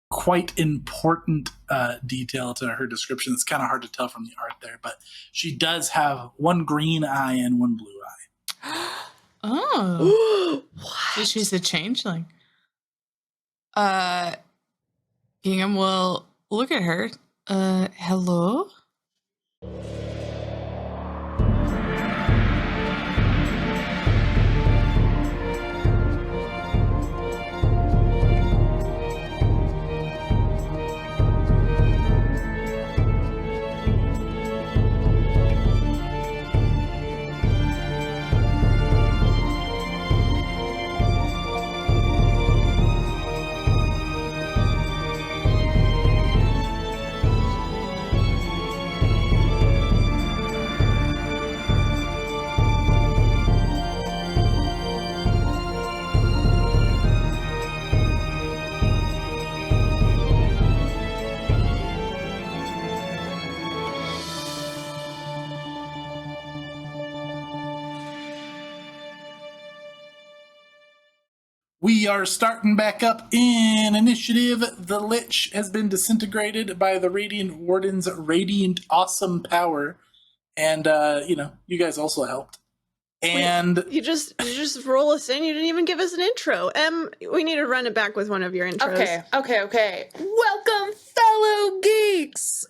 quite important detail to her description. It's kind of hard to tell from the art there, but she does have one green eye and one blue eye. Oh. What? So she's a changeling. Gingham will look at her. Hello? We are starting back up in initiative. The Lich has been disintegrated by the Radiant Warden's radiant awesome power. And, you guys also helped. And wait, you just roll us in. You didn't even give us an intro. We need to run it back with one of your intros. Okay. Welcome, fellow geeks.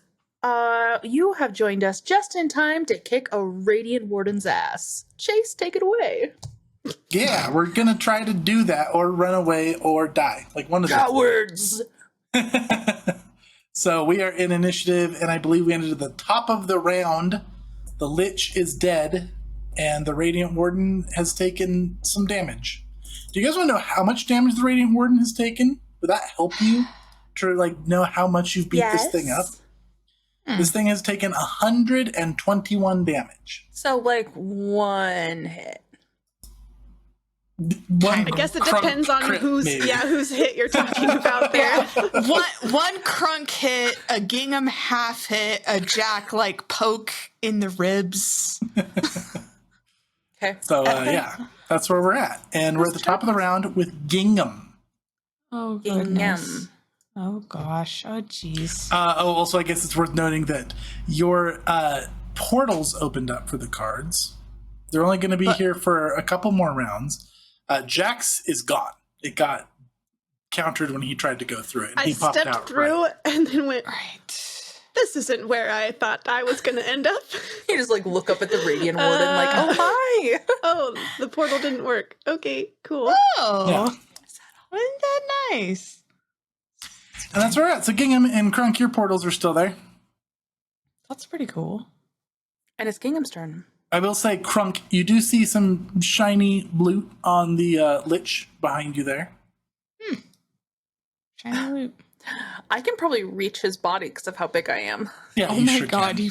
You have joined us just in time to kick a Radiant Warden's ass. Chase, take it away. yeah, we're going to try to do that or run away or die. Like one of the Cowards! So we are in initiative, and I believe we ended at the top of the round. The Lich is dead, and the Radiant Warden has taken some damage. Do you guys want to know how much damage the Radiant Warden has taken? Would that help you to know how much you've beat this thing up? This thing has taken 121 damage. So, one hit. I guess it depends on whose hit you're talking about there. One crunk hit, a gingham half hit, a Jack poke in the ribs. Okay. So that's where we're at, and we're at the top of the round with Gingham. Oh goodness. Oh gosh. Oh jeez. Also, I guess it's worth noting that your portals opened up for the cards. They're only going to be here for a couple more rounds. Jack's is gone. It got countered when he tried to go through it. And he popped out. I stepped through and then went, right. This isn't where I thought I was going to end up. You just look up at the Radiant Warden oh hi. Oh, the portal didn't work. Okay, cool. Oh. Yeah. Isn't that nice? And that's where we're at. So Gingham and Crunk, your portals are still there. That's pretty cool. And it's Gingham's turn. I will say, Crunk, you do see some shiny loot on the Lich behind you there. Shiny loot. I can probably reach his body because of how big I am. Yeah, oh you my sure god, can.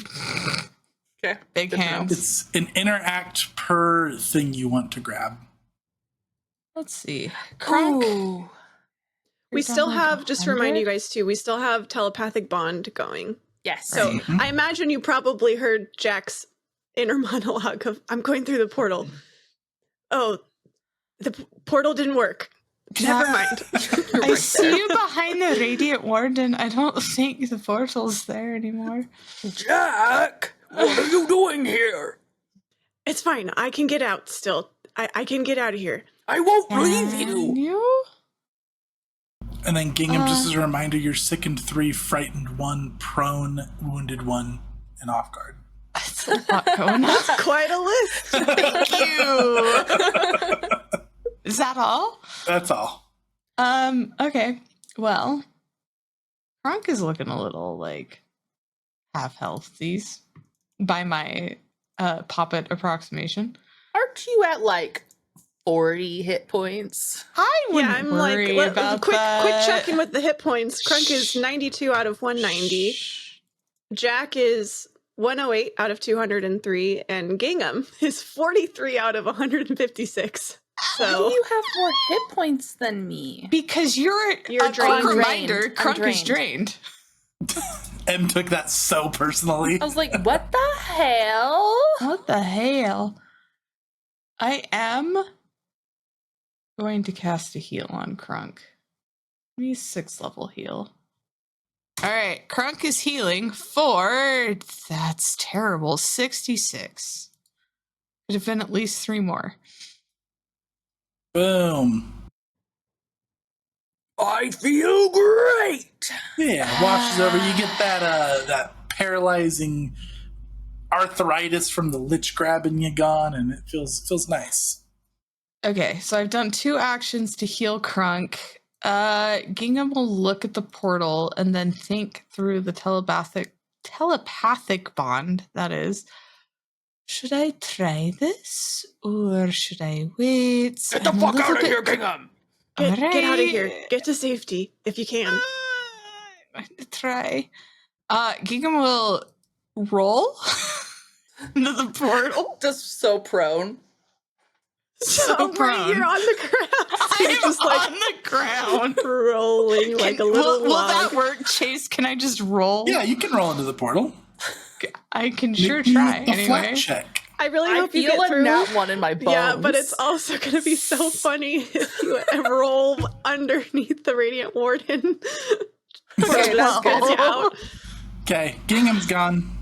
Okay. Big hands. It's an interact per thing you want to grab. Let's see. Crunk. Ooh. We still have, just to remind you guys too, we still have telepathic bond going. Yes. So I imagine you probably heard Jack's inner monologue of, I'm going through the portal. Oh, the portal didn't work. Never mind. I see you behind the Radiant Warden. I don't think the portal's there anymore. Jack, what are you doing here? It's fine. I can get out still. I can get out of here. I won't leave you. You? And then Gingham, just as a reminder, you're sickened 3, frightened 1, prone, wounded 1, and off guard. That's a lot going on. That's quite a list. Thank you. Is that all? That's all. Okay. Well, Kronk is looking a little half healthies by my poppet approximation. Aren't you at 40 hit points? I wouldn't worry about quick that. checking with the hit points. Crunk is 92 out of 190. Jack is 108 out of 203, and Gingham is 43 out of 156. So how do you have more hit points than me? Because you're a drained. reminder, Crunk is drained. M took that so personally. I was like, what the hell? What the hell? I am going to cast a heal on Crunk. Maybe 6th level heal. All right, Crunk is healing for, that's terrible, 66. Could have been at least 3 more. Boom. I feel great. Yeah, washes over. You get that paralyzing arthritis from the lich grabbing you gone, and it feels nice. Okay, so I've done 2 actions to heal Crunk. Gingham will look at the portal and then think through the telepathic bond, that is. Should I try this or should I wait? Get the fuck out of here, Gingham. Get out of here. Get to safety if you can. I'm going to try. Gingham will roll into the portal. Just so prone. So Right, prone. you're on the ground. I'm You're just like on the ground. rolling like a little will log. that work, Chase? Can I just roll? Yeah, you can roll into the portal. I can sure Make me try a flat anyway. check. I really I hope you feel get like through. that one in my bones. Yeah, but it's also going to be so funny if you roll underneath the Radiant Warden. Okay, that's good. Pulls you out. Okay, Gingham's gone.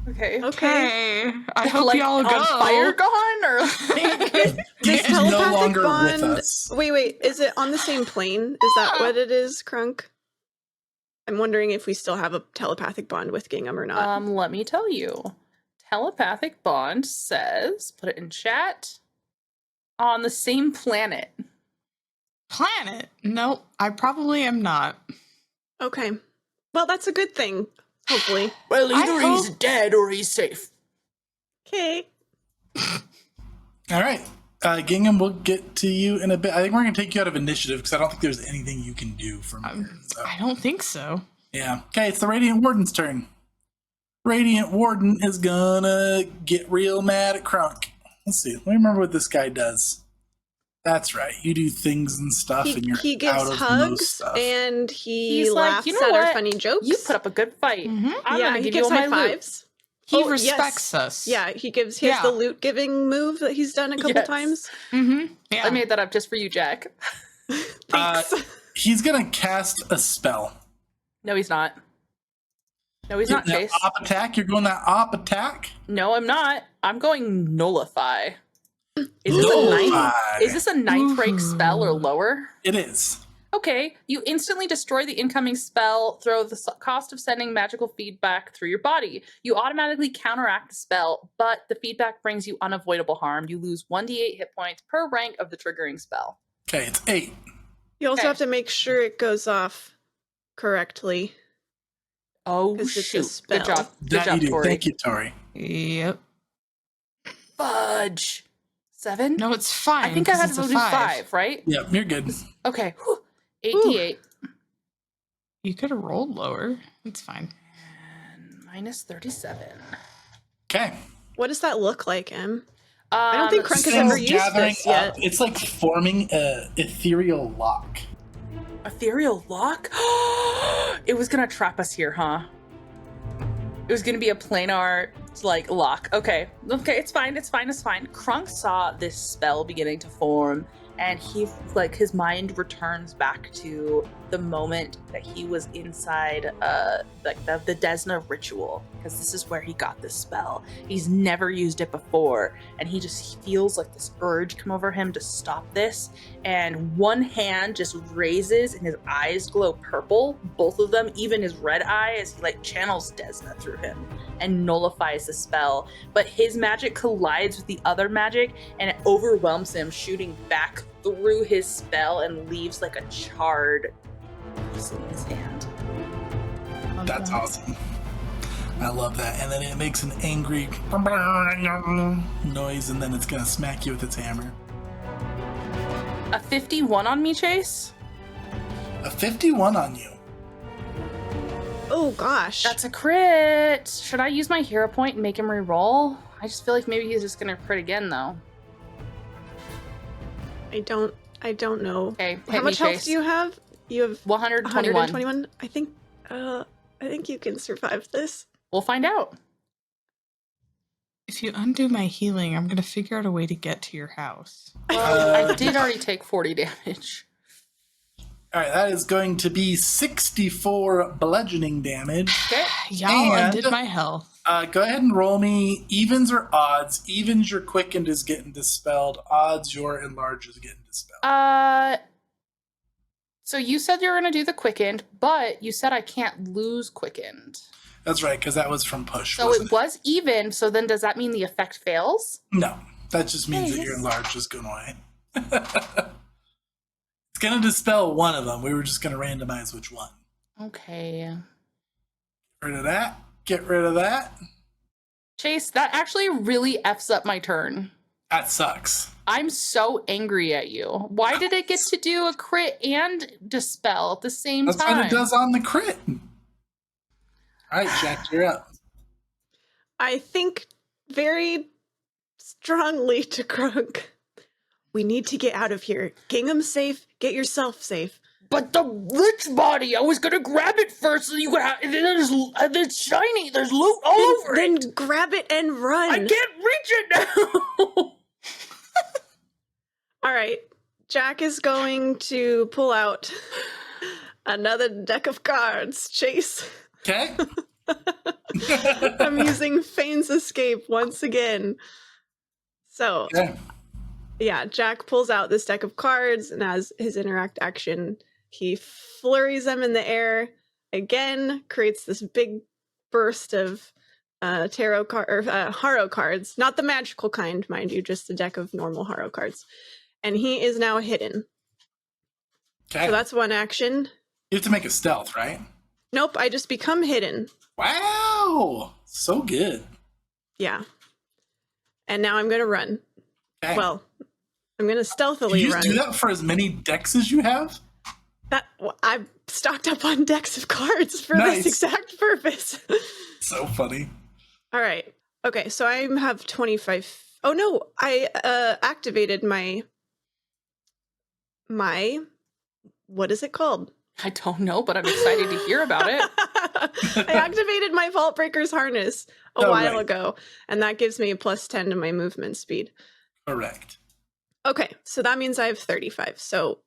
Okay. Okay. I hope like y'all on go. fire gone or like This Gingham's no telepathic longer bond. with us. Wait. Is it on the same plane? Is that what it is, Crunk? I'm wondering if we still have a telepathic bond with Gingham or not. let me tell you. Telepathic bond says, put it in chat, on the same planet. Planet? Nope, I probably am not. Okay. Well, that's a good thing. Hopefully. Well, either he's dead or he's safe. Okay. All right. Gingham, we'll get to you in a bit. I think we're going to take you out of initiative because I don't think there's anything you can do from here. So. I don't think so. Yeah. Okay, it's the Radiant Warden's turn. Radiant Warden is gonna get real mad at Crunk. Let's see. Let me remember what this guy does. That's right. You do things and stuff, and you're He out gives of most hugs stuff. and he He's like, laughs "You know at our what? funny jokes. You put up a good fight. Mhm. I'm yeah, gonna he give you gives all high my loot." fives. He Oh, respects yes. us. Yeah, he has the loot giving move that he's done a couple Yes. times. Mm-hmm. Yeah. I made that up just for you, Jack. Thanks. He's gonna cast a spell. No, he's not. No, he's not, That Chase. op attack. You're going that op attack. No, I'm not. I'm going nullify. Is Nullify. this a ninth rank spell or lower? It is. Okay, you instantly destroy the incoming spell, throw the cost of sending magical feedback through your body. You automatically counteract the spell, but the feedback brings you unavoidable harm. You lose 1d8 hit points per rank of the triggering spell. Okay, it's 8. You also okay. have to make sure it goes off correctly. Oh, 'Cause it's a shoot. Good spell. job. Good That job, you do. Tori. Thank you, Tori. Yep. Fudge. 7? No, it's fine. I think I 'cause had it's to a do 5, right? Yep, you're good. Okay. Whew. 8d8. You could have rolled lower. It's fine. And minus 37. Okay. What does that look like, Em? I don't think Crunk has Things ever used gathering this yet. up. It's like forming a ethereal lock. Ethereal lock? It was gonna trap us here, huh? It was gonna be a planar like lock. Okay, it's fine. Crunk saw this spell beginning to form, and his mind returns back to the moment that he was inside the Desna ritual, because this is where he got this spell. He's never used it before, and he just feels like this urge come over him to stop this, and one hand just raises and his eyes glow purple, both of them, even his red eye, as he channels Desna through him and nullifies the spell. But his magic collides with the other magic, and it overwhelms him, shooting back through his spell and leaves a charred piece in his hand. That's awesome. I love that. And then it makes an angry noise, and then it's going to smack you with its hammer. A 51 on me, Chase? A 51 on you. Oh gosh. That's a crit. Should I use my hero point and make him re-roll? I just feel like maybe he's just gonna crit again, though. I don't know. Okay, How much health do you have? You have 121. 121. I think you can survive this. We'll find out. If you undo my healing, I'm going to figure out a way to get to your house. Well, I did already take 40 damage. All right, that is going to be 64 bludgeoning damage. Okay. Y'all And- undid my health. Go ahead and roll me evens or odds. Evens, your quickened is getting dispelled. Odds, your enlarged is getting dispelled. So you said you were going to do the quickened, but you said I can't lose quickened. That's right, because that was from push. So wasn't it was even, so then does that mean the effect fails? No, that just means that Nice. your enlarged is going away. It's going to dispel one of them. We were just going to randomize which one. Okay. Get rid of that. Get rid of that. Chase, that actually really F's up my turn. That sucks. I'm so angry at you. Why did it get to do a crit and dispel at the same That's time? what it does on the crit. All right, Jack, you're up. I think very strongly to Krunk. We need to get out of here. Gingham's safe. Get yourself safe. But the lich body, I was gonna grab it first so you could have it's shiny, there's loot all over Then it. grab it and run. I can't reach it now. All right. Jack is going to pull out another deck of cards. Chase. Okay. I'm using Fane's Escape once again. So, Okay. yeah, Jack pulls out this deck of cards, and as his interact action, he flurries them in the air again, creates this big burst of Harrow cards, not the magical kind, mind you, just a deck of normal Harrow cards. And he is now hidden. Okay. So that's one action. You have to make a stealth, right? Nope, I just become hidden. Wow. So good. Yeah. And now I'm going to run. Okay. Well, I'm going to Can stealthily you run. just do that for as many decks as you have? I've stocked up on decks of cards for Nice. this exact purpose. So funny. All right. Okay, so I have 25. Oh no, I activated my what is it called? I don't know, but I'm excited to hear about it. I activated my Vault Breaker's harness a Oh, while right. ago, and that gives me a +10 to my movement speed. Correct. Okay, so that means I have 35. So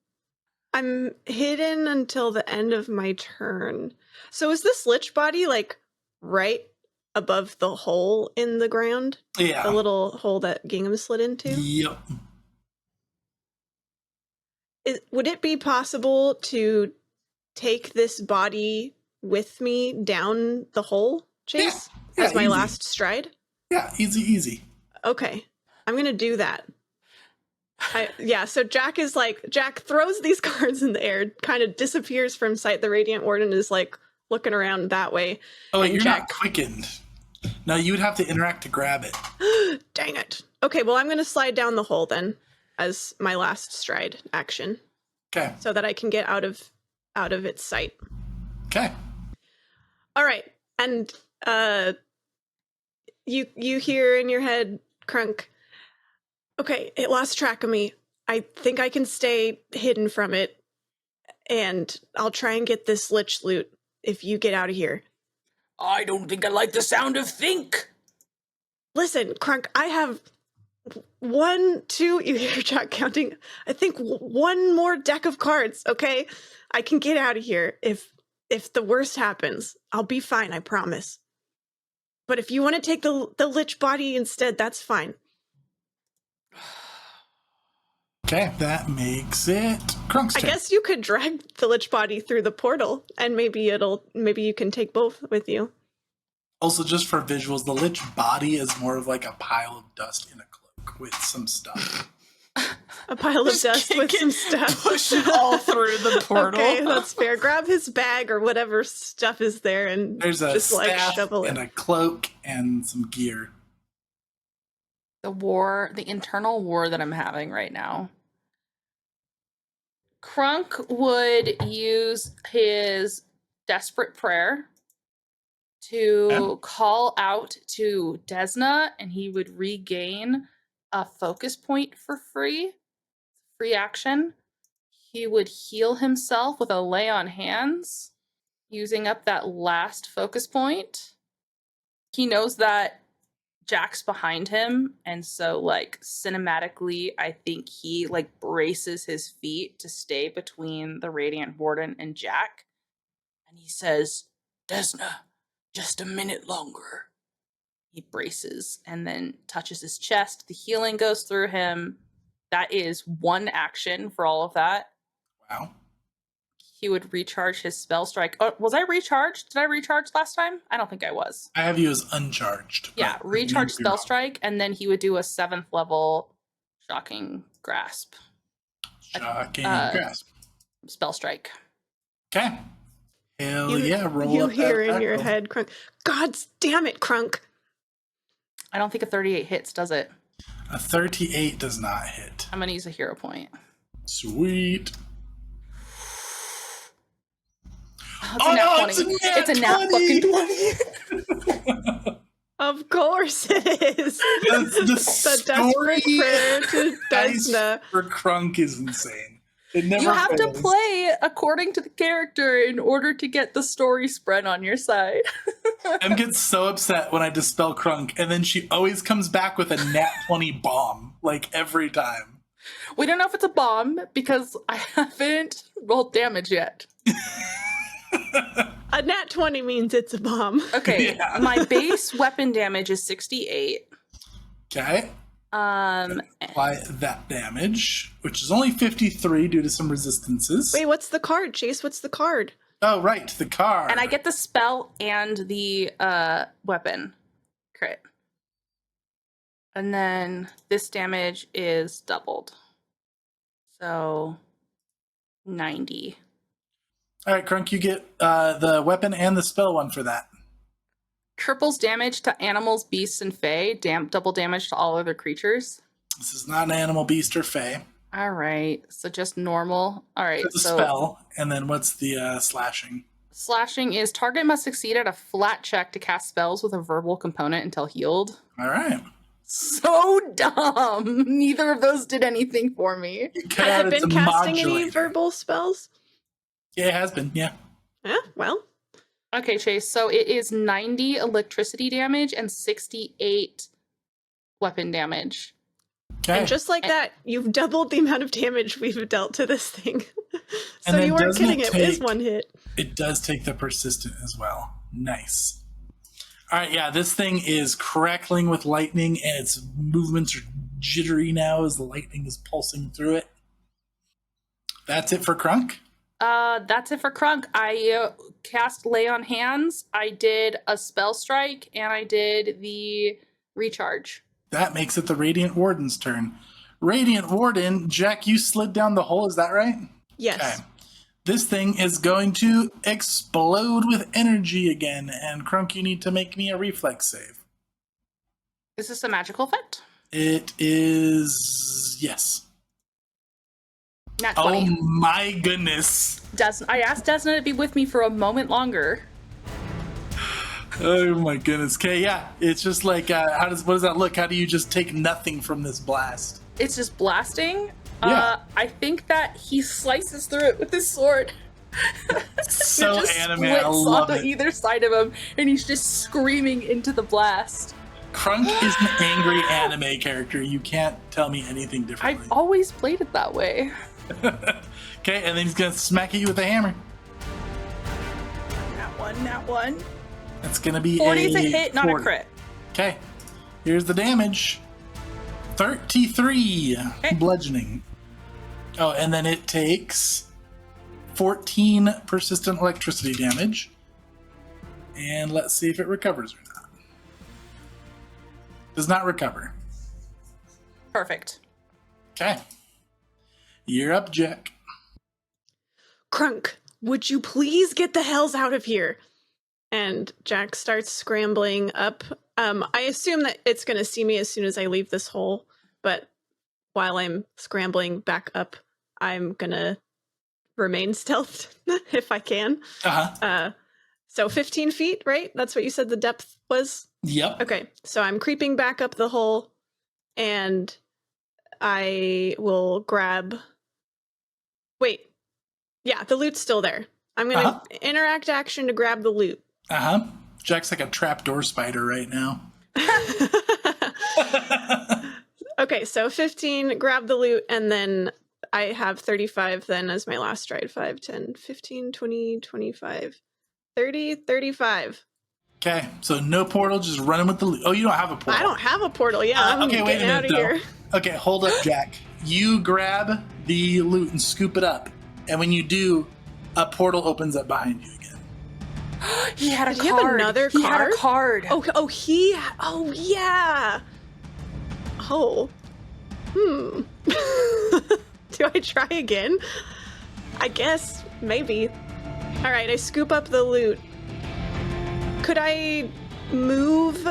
I'm hidden until the end of my turn. So is this lich body like right above the hole in the ground? Yeah. The little hole that Gingham slid into? Yep. Would it be possible to take this body with me down the hole, Chase? Yeah, as my easy. last stride? Yeah, easy. Okay, I'm gonna do that. So Jack throws these cards in the air, kind of disappears from sight. The Radiant Warden is like looking around that way. Oh, wait, And you're Jack- not quickened. No, you would have to interact to grab it. Dang it. Okay, well, I'm gonna slide down the hole then as my last stride action Okay. so that I can get out of its sight. Okay. All right. And you hear in your head, Krunk, okay, it lost track of me. I think I can stay hidden from it, and I'll try and get this lich loot if you get out of here. I don't think I like the sound of think. Listen, Krunk, I have 1, 2, you hear Jack counting, I think one more deck of cards, okay? I can get out of here if the worst happens. I'll be fine, I promise. But if you want to take the lich body instead, that's fine. Okay, that makes it Crunk's I turn. guess you could drag the lich body through the portal, and maybe you can take both with you. Also, just for visuals, the lich body is more of like a pile of dust in a cloak with some stuff. A pile of Just dust kick with it, some stuff. Push it all through the portal. Okay, that's fair. Grab his bag or whatever stuff is there, and There's a just like staff shovel and it. a cloak and some gear. The internal war that I'm having right now. Krunk would use his desperate prayer to call out to Desna, and he would regain a focus point for free action. He would heal himself with a lay on hands, using up that last focus point. He knows that Jack's behind him, and so like cinematically, I think he like braces his feet to stay between the Radiant Warden and Jack, and he says, "Desna, just a minute longer." He braces and then touches his chest. The healing goes through him. That is one action for all of that. Wow. He would recharge his spell strike. Oh, was I recharged? Did I recharge last time? I don't think I was. I have you as uncharged. Yeah, recharge spell strike, and then he would do a 7th level shocking grasp. Shocking grasp. Spell strike. Okay. Hell yeah, roll You up hear that in your roll. head, Crunk. God damn it, Crunk. I don't think a 38 hits, does it? A 38 does not hit. I'm gonna use a hero point. Sweet. Oh, it's a nat 20. It's a nat fucking 20. Of course it is. The desperate prayer to Desna. for Crunk is insane. It never You have to fails. play according to the character in order to get the story spread on your side. Em gets so upset when I dispel Crunk, and then she always comes back with a nat 20 bomb, like every time. We don't know if it's a bomb because I haven't rolled damage yet. A nat 20 means it's a bomb. Okay, Yeah. my base weapon damage is 68. Okay. Um, Apply that damage, which is only 53 due to some resistances. Wait, what's the card, Chase? What's the card? Oh, right, the car. and I get the spell and the weapon crit. And then this damage is doubled. So 90. All right, Crunk, you get the weapon and the spell one for that. Triples damage to animals, beasts, and fae. Double damage to all other creatures. This is not an animal, beast, or fae. All right, so just normal. All right, It's a so spell, and then what's the slashing? slashing is target must succeed at a flat check to cast spells with a verbal component until healed. All right. So dumb. Neither of those did anything for me. You cut Has out it its been casting any modulator. verbal spells? Yeah, it has been, yeah. Yeah, well. Okay, Chase, so it is 90 electricity damage and 68 weapon damage. Okay. And just like that, you've doubled the amount of damage we've dealt to this thing. And So then you weren't doesn't kidding, it it is take- one hit. It does take the persistent as well. Nice. All right, yeah, this thing is crackling with lightning, and its movements are jittery now as the lightning is pulsing through it. That's it for Crunk. That's it for Crunk. I cast Lay on Hands. I did a spell strike, and I did the recharge. That makes it the Radiant Warden's turn. Radiant Warden, Jack, you slid down the hole, is that right? Yes. Okay. This thing is going to explode with energy again, and Crunk, you need to make me a reflex save. Is this a magical effect? It is... yes. Nat 20. Oh my goodness. I asked Desna to be with me for a moment longer. Oh my goodness. Okay, yeah. It's just like, what does that look? How do you just take nothing from this blast? It's just blasting. Yeah. I think that he slices through it with his sword. So it just anime, I splits love onto it. either side of him, and he's just screaming into the blast. Crunk is an angry anime character. You can't tell me anything differently. I've always played it that way. Okay, and then he's gonna smack at you with a hammer. That one. That's gonna be 40 is a a hit, not a 40. crit. Okay, here's the damage. 33 Okay. bludgeoning. Oh, and then it takes 14 persistent electricity damage. And let's see if it recovers or not. Does not recover. Perfect. Okay. You're up, Jack. Crunk, would you please get the hells out of here? And Jack starts scrambling up. I assume that it's going to see me as soon as I leave this hole, but while I'm scrambling back up, I'm going to remain stealthed if I can. Uh-huh. So 15 feet, right? That's what you said the depth was? Yep. Okay, so I'm creeping back up the hole, and I will grab... Wait. Yeah, the loot's still there. I'm going to interact action to grab the loot. Uh-huh. Jack's like a trapdoor spider right now. Okay, so 15, grab the loot, and then I have 35 then as my last stride. 5, 10, 15, 20, 25, 30, 35. Okay, so no portal, just running with the loot. Oh, you don't have a portal. I don't have a portal. Yeah, I'm okay, wait a getting out minute, of here. Okay, hold up, Jack. You grab the loot and scoop it up, and when you do, a portal opens up behind you again. He had a Did he card. have another He had card? a card. Oh, yeah. Oh. Do I try again? I guess, maybe. All right, I scoop up the loot. Could I move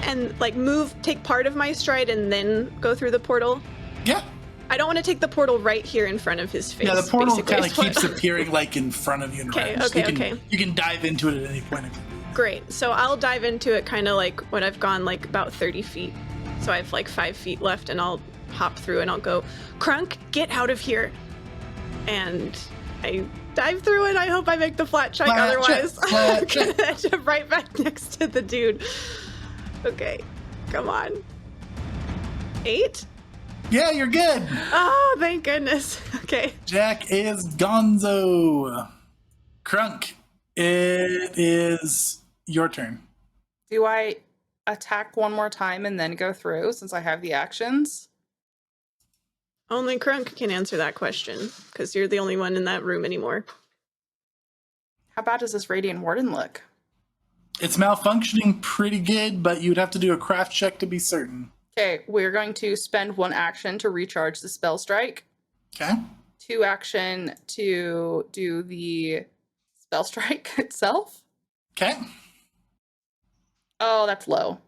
and, like, take part of my stride and then go through the portal? Yeah. I don't want to take the portal right here in front of his face. Yeah, the portal basically, kind is of what- keeps appearing like in front of you. Okay, so okay. You can dive into it at any point. Great. So I'll dive into it kind of like when I've gone like about 30 feet. So I have like 5 feet left, and I'll hop through and I'll go, Crunk, get out of here. And I dive through it. I hope I make the flat check. Otherwise, I'm going to end up right back next to the dude. Okay, come on. 8? Yeah, you're good. Oh, thank goodness. Okay. Jack is gonzo. Crunk, it is your turn. Do I attack one more time and then go through since I have the actions? Only Crunk can answer that question because you're the only one in that room anymore. How bad does this Radiant Warden look? It's malfunctioning pretty good, but you'd have to do a craft check to be certain. Okay, we're going to spend 1 action to recharge the spell strike. Okay. 2 action to do the spell strike itself. Okay. Oh, that's low.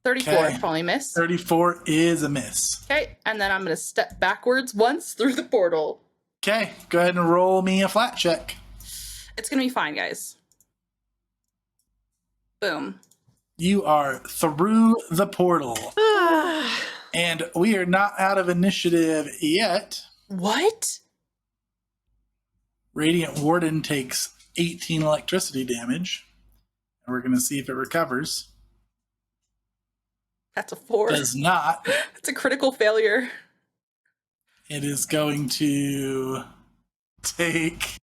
34, Okay. probably miss. 34 is a miss. Okay, and then I'm going to step backwards once through the portal. Okay, go ahead and roll me a flat check. It's going to be fine, guys. Boom. You are through the portal. And we are not out of initiative yet. What? Radiant Warden takes 18 electricity damage. And we're going to see if it recovers. That's a 4. Does not. It's a critical failure. It is going to take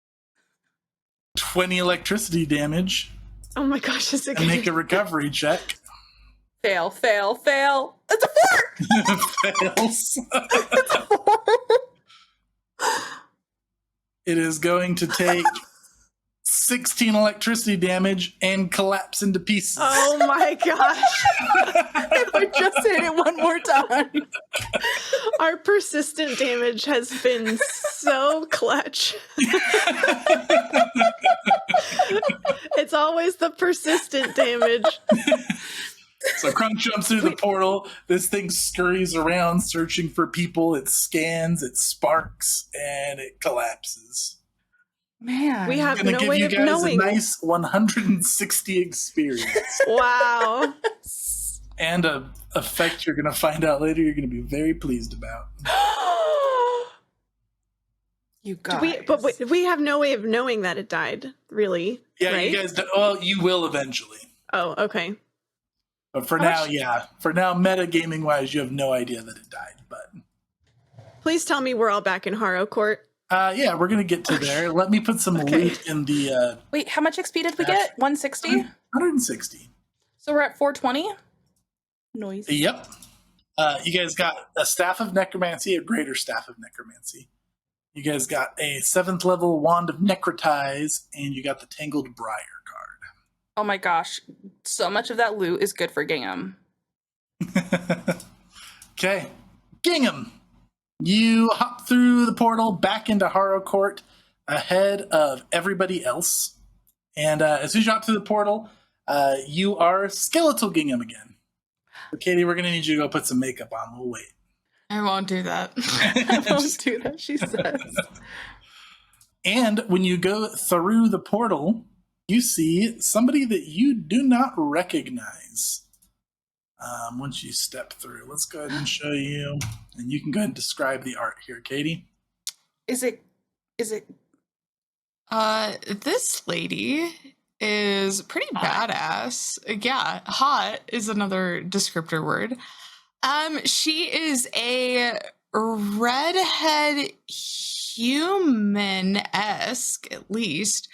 20 electricity damage Oh my gosh, is it and make a recovery check. Fail, fail, fail. It's a 4! Fails. It is going to take 16 electricity damage and collapse into pieces. Oh my gosh. If I just hit it one more time. Our persistent damage has been so clutch. It's always the persistent damage. So Crunk jumps through the portal. This thing scurries around searching for people. It scans, it sparks, and it collapses. Man. We have I'm going to no give way you of guys knowing. a nice 160 experience. Wow. And a effect you're going to find out later you're going to be very pleased about. You guys. We have no way of knowing that it died, really. Yeah, right? you guys, well, you will eventually. Oh, okay. But for now, yeah. For now, metagaming wise, you have no idea that it died. But Please tell me we're all back in Harrow Court. yeah, we're gonna get to there. Let me put some loot in the Wait, how much XP did we get? 160? 160. So we're at 420? Noise. Yep. You guys got a Staff of Necromancy, a Greater Staff of Necromancy. You guys got a 7th level Wand of Necrotize, and you got the Tangled Briar card. Oh my gosh. So much of that loot is good for Gingham. Okay. Gingham, you hop through the portal back into Harrow Court ahead of everybody else. And as soon as you hop through the portal, you are Skeletal Gingham again. So Katie, we're going to need you to go put some makeup on. We'll wait. I won't do that. I won't do that, she says. And when you go through the portal, you see somebody that you do not recognize once you step through. Let's go ahead and show you. And you can go ahead and describe the art here, Katie. Is it This lady is pretty badass. Yeah, hot is another descriptor word. She is a redhead human-esque, at least.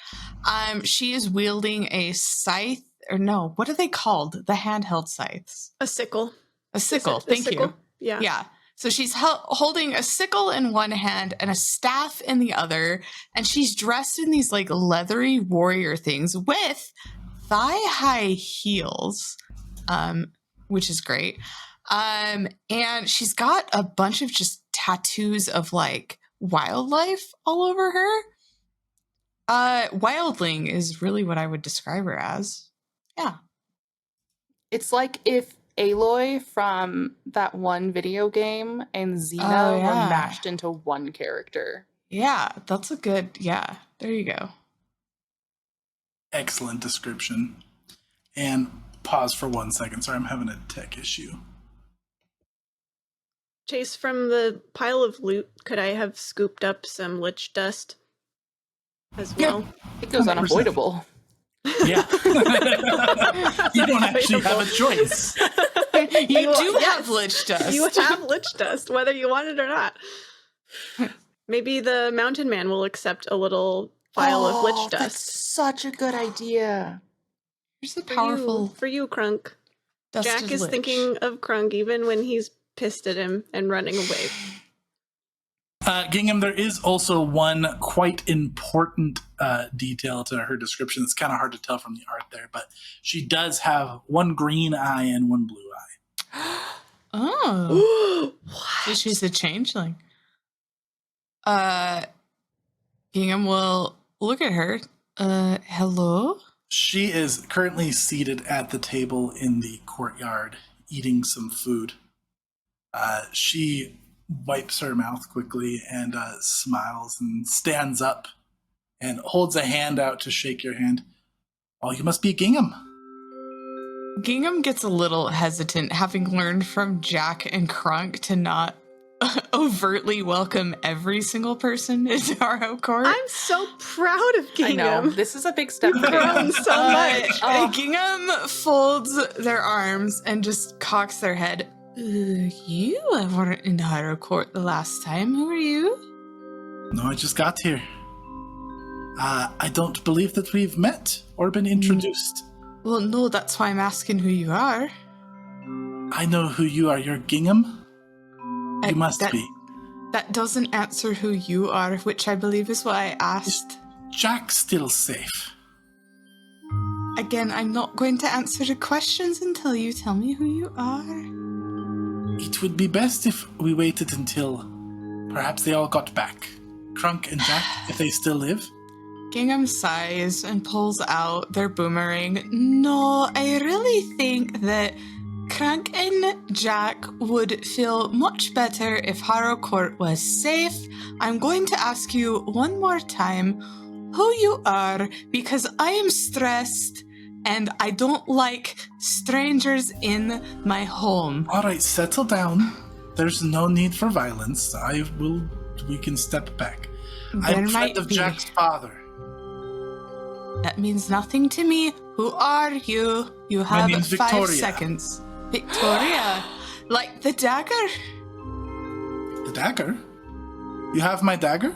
She is wielding a scythe, or no, what are they called? The handheld scythes. A sickle. A sickle, A thank sickle? you. Yeah. Yeah. So she's holding a sickle in one hand and a staff in the other, and she's dressed in these like leathery warrior things with thigh-high heels, which is great. And she's got a bunch of just tattoos of like wildlife all over her. Wildling is really what I would describe her as. Yeah. It's like if Aloy from that one video game and Xena were mashed into one character. Yeah, that's a good, yeah, there you go. Excellent description. And pause for 1 second. Sorry, I'm having a tech issue. Chase, from the pile of loot, could I have scooped up some lich dust as well? It goes 100%. unavoidable. Yeah. You don't actually have a choice. You do have lich dust. You have lich dust, whether you want it or not. Maybe the mountain man will accept a little vial of lich dust. That's such a good idea. Here's a powerful For you, Crunk. dusted Jack is lich. thinking of Crunk even when he's pissed at him and running away. Gingham, there is also one quite important detail to her description. It's kind of hard to tell from the art there, but she does have one green eye and one blue eye. Oh. What? So she's a changeling. Gingham will look at her. Hello? She is currently seated at the table in the courtyard, eating some food. She wipes her mouth quickly and smiles and stands up and holds a hand out to shake your hand. Oh, you must be Gingham. Gingham gets a little hesitant, having learned from Jack and Crunk to not overtly welcome every single person into Harrow Court. I'm so proud of I Gingham. know. This is a big step. You've grown so much. Gingham folds their arms and just cocks their head. You weren't in Harrow Court the last time. Who are you? No, I just got here. I don't believe that we've met or been introduced. Well, no, that's why I'm asking who you are. I know who you are. You're Gingham? You must be. That doesn't answer who you are, which I believe is why I asked. Jack still safe? Again, I'm not going to answer the questions until you tell me who you are. It would be best if we waited until perhaps they all got back. Crunk and Jack, if they still live. Gingham sighs and pulls out their boomerang. No, I really think that Crunk and Jack would feel much better if Harrow Court was safe. I'm going to ask you one more time who you are, because I am stressed and I don't like strangers in my home. All right, settle down. There's no need for violence. We can step back. I'm a friend of Jack's father. That means nothing to me. Who are you? You My have name's 5 Victoria. seconds. Victoria. Like the dagger? The dagger? You have my dagger?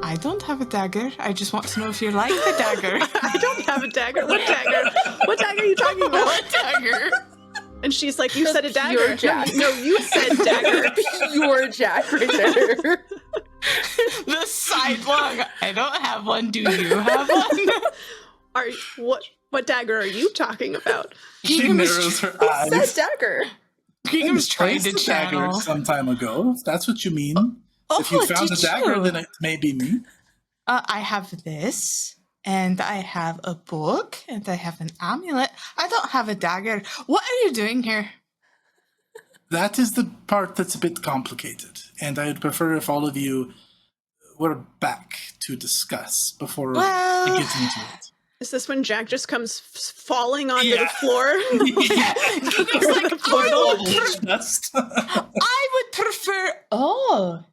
I don't have a dagger. I just want to know if you're like the dagger. I don't have a dagger. What dagger? What dagger are you talking about? What dagger? And she's like, you The said a dagger. pure Jack. No, you said dagger. Pure Jack right there. The sidelong. I don't have one. Do you have one? What dagger are you talking about? She narrows her eyes. Said dagger. Gingham's trying to Placed the dagger channel. some time ago, if that's what you mean. If you found the did dagger, you? then it may be me. I have this, and I have a book, and I have an amulet. I don't have a dagger. What are you doing here? That is the part that's a bit complicated, and I would prefer if all of you were back to discuss before we Well- get into it. Is this when Jack just comes falling onto Yeah. the floor? Yeah. It's like a portal. Dust. I would prefer. Oh,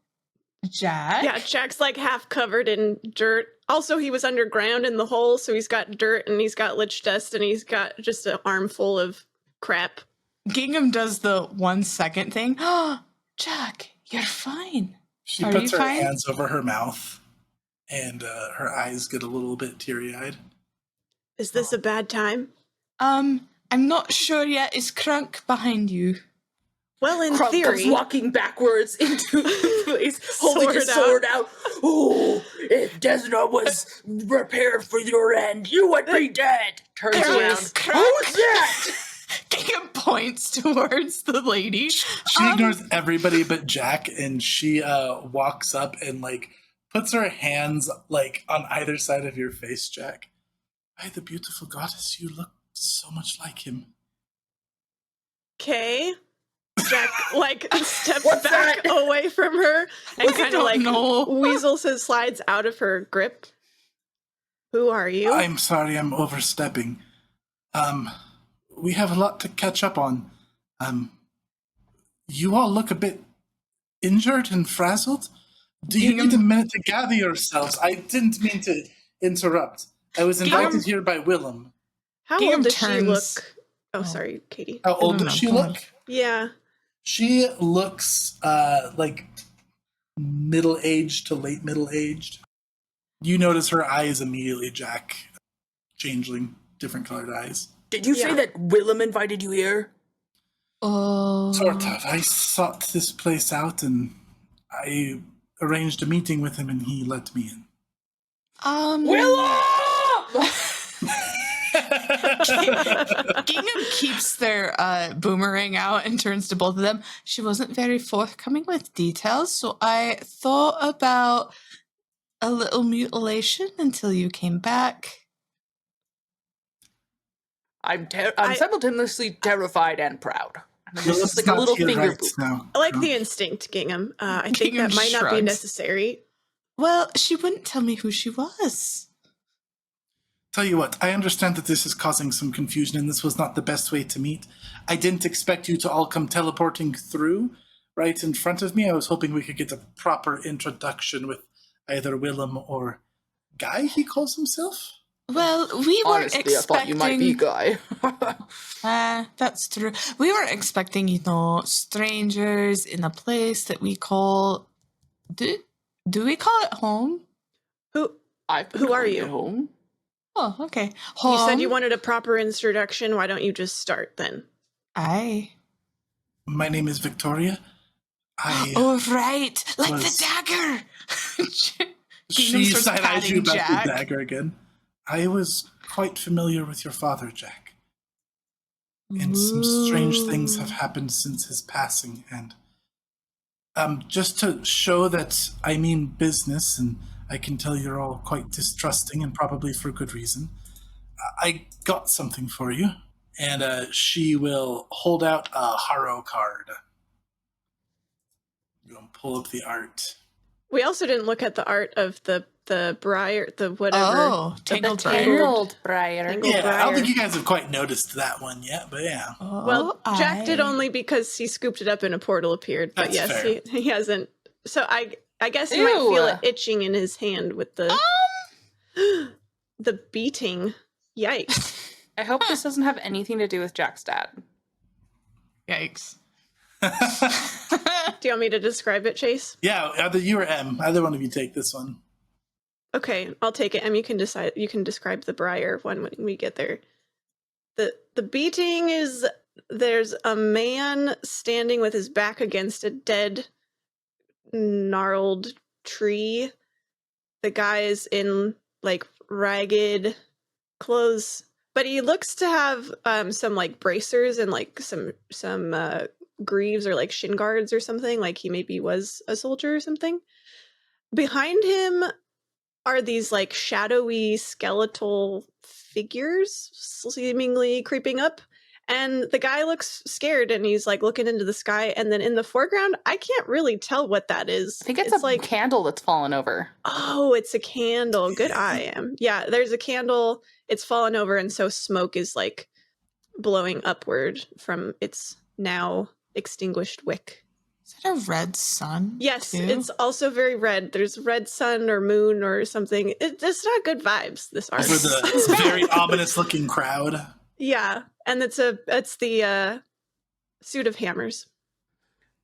Jack. Yeah, Jack's like half covered in dirt. Also, he was underground in the hole, so he's got dirt and he's got lich dust and he's got just an armful of crap. Gingham does the 1 second thing. Oh, Jack, you're fine. She Are puts you her fine? hands over her mouth, and her eyes get a little bit teary-eyed. Is this a bad time? I'm not sure yet. Is Crunk behind you? Well, in Crump theory. comes walking backwards into the place, holding his Sword sword out. Oh, if Desna was prepared for your end, you would be dead. Turns There around. is Who's that? Gingham points towards the lady. She ignores everybody but Jack, and she walks up and like puts her hands like on either side of your face, Jack. By the beautiful goddess, you look so much like him. Okay. Jack, like, steps What's back that? away from her and I kind of don't like know. weasels his slides out of her grip. Who are you? I'm sorry, I'm overstepping. We have a lot to catch up on. You all look a bit injured and frazzled. Do you need a minute to gather yourselves? I didn't mean to interrupt. I was invited here by Willem. How Gingham old does she turns- look? Oh, sorry, Katie. How old No, does no, she go on. look? Yeah. She looks like middle-aged to late middle-aged. You notice her eyes immediately, Jack. Changeling, different colored eyes. Did you say Yeah. that Willem invited you here? Oh. Sort of. I sought this place out and I arranged a meeting with him and he let me in. Willem! Gingham keeps their boomerang out and turns to both of them. She wasn't very forthcoming with details, so I thought about a little mutilation until you came back. I'm I- simultaneously terrified and proud. It's Well, just let's like a not little get finger right boop. now. I like the instinct, Gingham. I think Gingham that might not be shrugs. necessary. Well, she wouldn't tell me who she was. Tell you what, I understand that this is causing some confusion and this was not the best way to meet. I didn't expect you to all come teleporting through right in front of me. I was hoping we could get a proper introduction with either Willem or Guy, he calls himself. Well, we weren't Honestly, expecting. I thought you might be Guy. That's true. We weren't expecting, strangers in a place that we call. Do we call it home? Who I've been Who are calling you? it home. Oh, okay. Home. You said you wanted a proper introduction. Why don't you just start then? Aye. My name is Victoria. Oh, right. Like was- the dagger. She Gingham starts side-eyes you patting about Jack. the dagger again. I was quite familiar with your father, Jack. And some strange things have happened since his passing. And just to show that I mean business, and I can tell you're all quite distrusting, and probably for good reason, I got something for you. And she will hold out a Harrow card. Go and pull up the art. We also didn't look at the art of the briar, the whatever. Oh, Tangled the Briar. Tangled Briar. Tangled- Yeah, I don't briar. think you guys have quite noticed that one yet, but yeah. Oh, Well, Jack did aye. only because he scooped it up and a portal appeared. But That's yes, fair. he hasn't. So I guess he might feel Ew. it itching in his hand with the the beating. Yikes! I hope this doesn't have anything to do with Jack's dad. Yikes. Do you want me to describe it, Chase? Yeah, either you or M. Either one of you take this one. Okay, I'll take it. You can decide. You can describe the briar one when we get there. The beating is there's a man standing with his back against a dead, gnarled tree. The guy is in like ragged clothes, but he looks to have some like bracers and like some greaves or like shin guards or something. Like he maybe was a soldier or something. Behind him are these like shadowy skeletal figures seemingly creeping up, and the guy looks scared and he's like looking into the sky, and then in the foreground I can't really tell what that is. I think it's a like, candle that's fallen over. oh, it's a candle. Good eye, Am. Yeah, there's a candle, it's fallen over, and so smoke is like blowing upward from its now extinguished wick. Is it a red sun? Yes, too? it's also very red. There's red sun or moon or something. It's not good vibes, this art. For the very ominous looking crowd. Yeah, and it's the suit of hammers.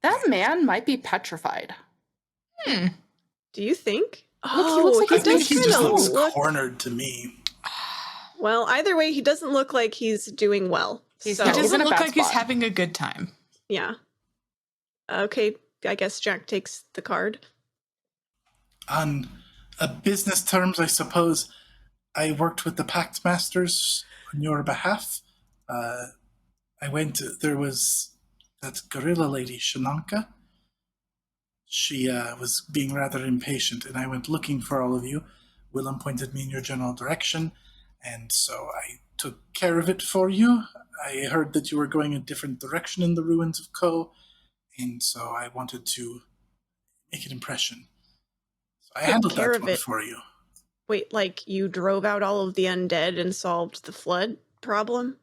That man might be petrified. Do you think? Look, he looks like I he's think doing he just kinda looks look. cornered to me. Well, either way, he doesn't look like he's doing well. He's- So, He he's doesn't in a look bad like he's spot. having a good time. yeah. Okay, I guess Jack takes the card. On business terms, I suppose, I worked with the Pact Masters on your behalf. There was that gorilla lady, Shananka. She was being rather impatient, and I went looking for all of you. Willem pointed me in your general direction, and so I took care of it for you. I heard that you were going a different direction in the ruins of Ko, and so I wanted to make an impression. So I handled care that of one it. for you. Wait, like you drove out all of the undead and solved the flood problem?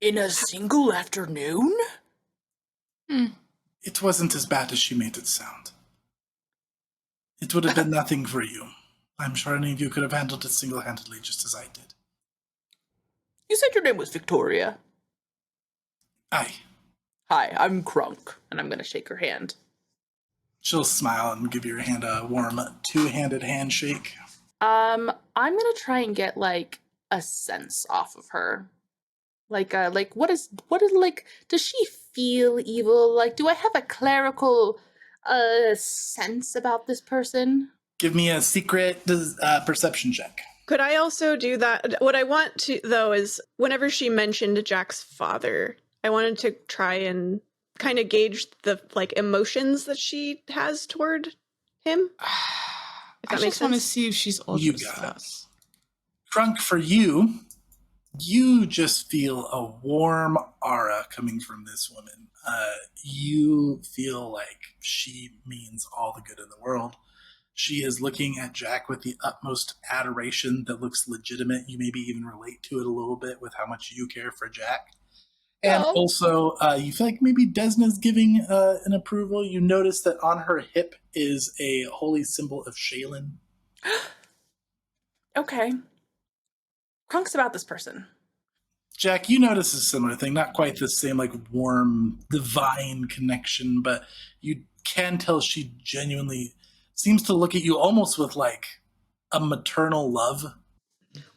In a single afternoon? It wasn't as bad as she made it sound. It would have been nothing for you. I'm sure any of you could have handled it single-handedly just as I did. You said your name was Victoria. Aye. Hi, I'm Crunk, and I'm gonna shake her hand. She'll smile and give your hand a warm two-handed handshake. I'm gonna try and get like a sense off of her. Like what is like, does she feel evil? Like, do I have a clerical sense about this person? Give me a secret perception check. Could I also do that? What I want to, though, is whenever she mentioned Jack's father, I wanted to try and kind of gauge the like emotions that she has toward him. If I that makes just want to sense. see if she's older You than got it. us. Crunk, for you, you just feel a warm aura coming from this woman. You feel like she means all the good in the world. She is looking at Jack with the utmost adoration that looks legitimate. You maybe even relate to it a little bit with how much you care for Jack. And Oh. also, you feel like maybe Desna's giving an approval. You notice that on her hip is a holy symbol of Shaylin. Okay. Crunk's about this person. Jack, you notice a similar thing. Not quite the same, like, warm, divine connection, but you can tell she genuinely seems to look at you almost with, like, a maternal love.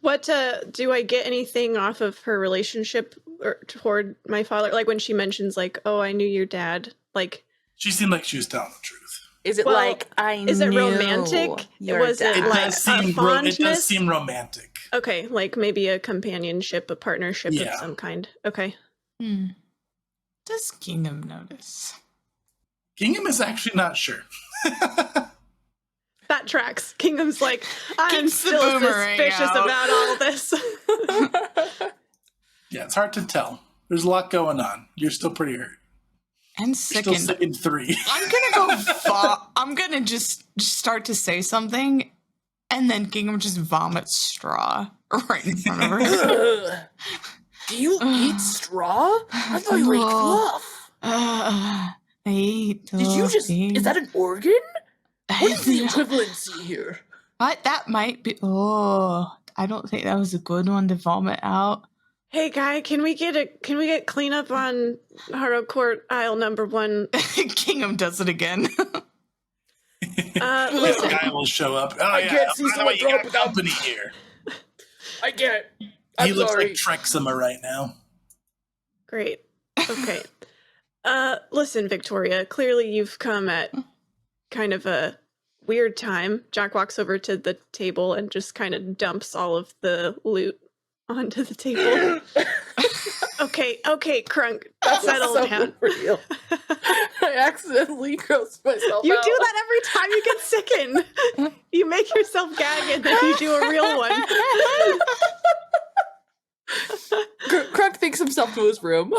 What do I get anything off of her relationship or toward my father? Like when she mentions, like, "Oh, I knew your dad." Like, She seemed like she was telling the truth. Is it Well, like is it romantic? Was it It like does seem a fondness? it does seem romantic. Okay, like maybe a companionship, a partnership Yeah. of some kind. Okay. Does Gingham notice? Gingham is actually not sure. That tracks. Kingdom's like, I'm Keeps the still boomerang suspicious out. about all this. Yeah, it's hard to tell. There's a lot going on. You're still pretty hurt. And You're still sickened. sick in 3. I'm gonna go. I'm gonna just start to say something, and then Gingham just vomits straw right in front of her. Ugh. Do you eat straw? I thought you ate fluff. I ate Did you just? Is that an organ? What is the equivalency here? What? That might be. Oh, I don't think that was a good one to vomit out. Hey guy, can we get cleanup on Harrow Court aisle number 1? Gingham does it again. This guy will show up. Oh, yeah. can't see By the someone way, you throw got up without- company here. I can't. He I'm looks sorry. like Trexima right now. Great. Okay. Listen, Victoria, clearly you've come at kind of a weird time. Jack walks over to the table and just kind of dumps all of the loot onto the table. Okay, Crunk, That was settle so down. real. I accidentally grossed myself You out. do that every time you get sickened. You make yourself gag and then you do a real one. Crunk thinks himself to his room.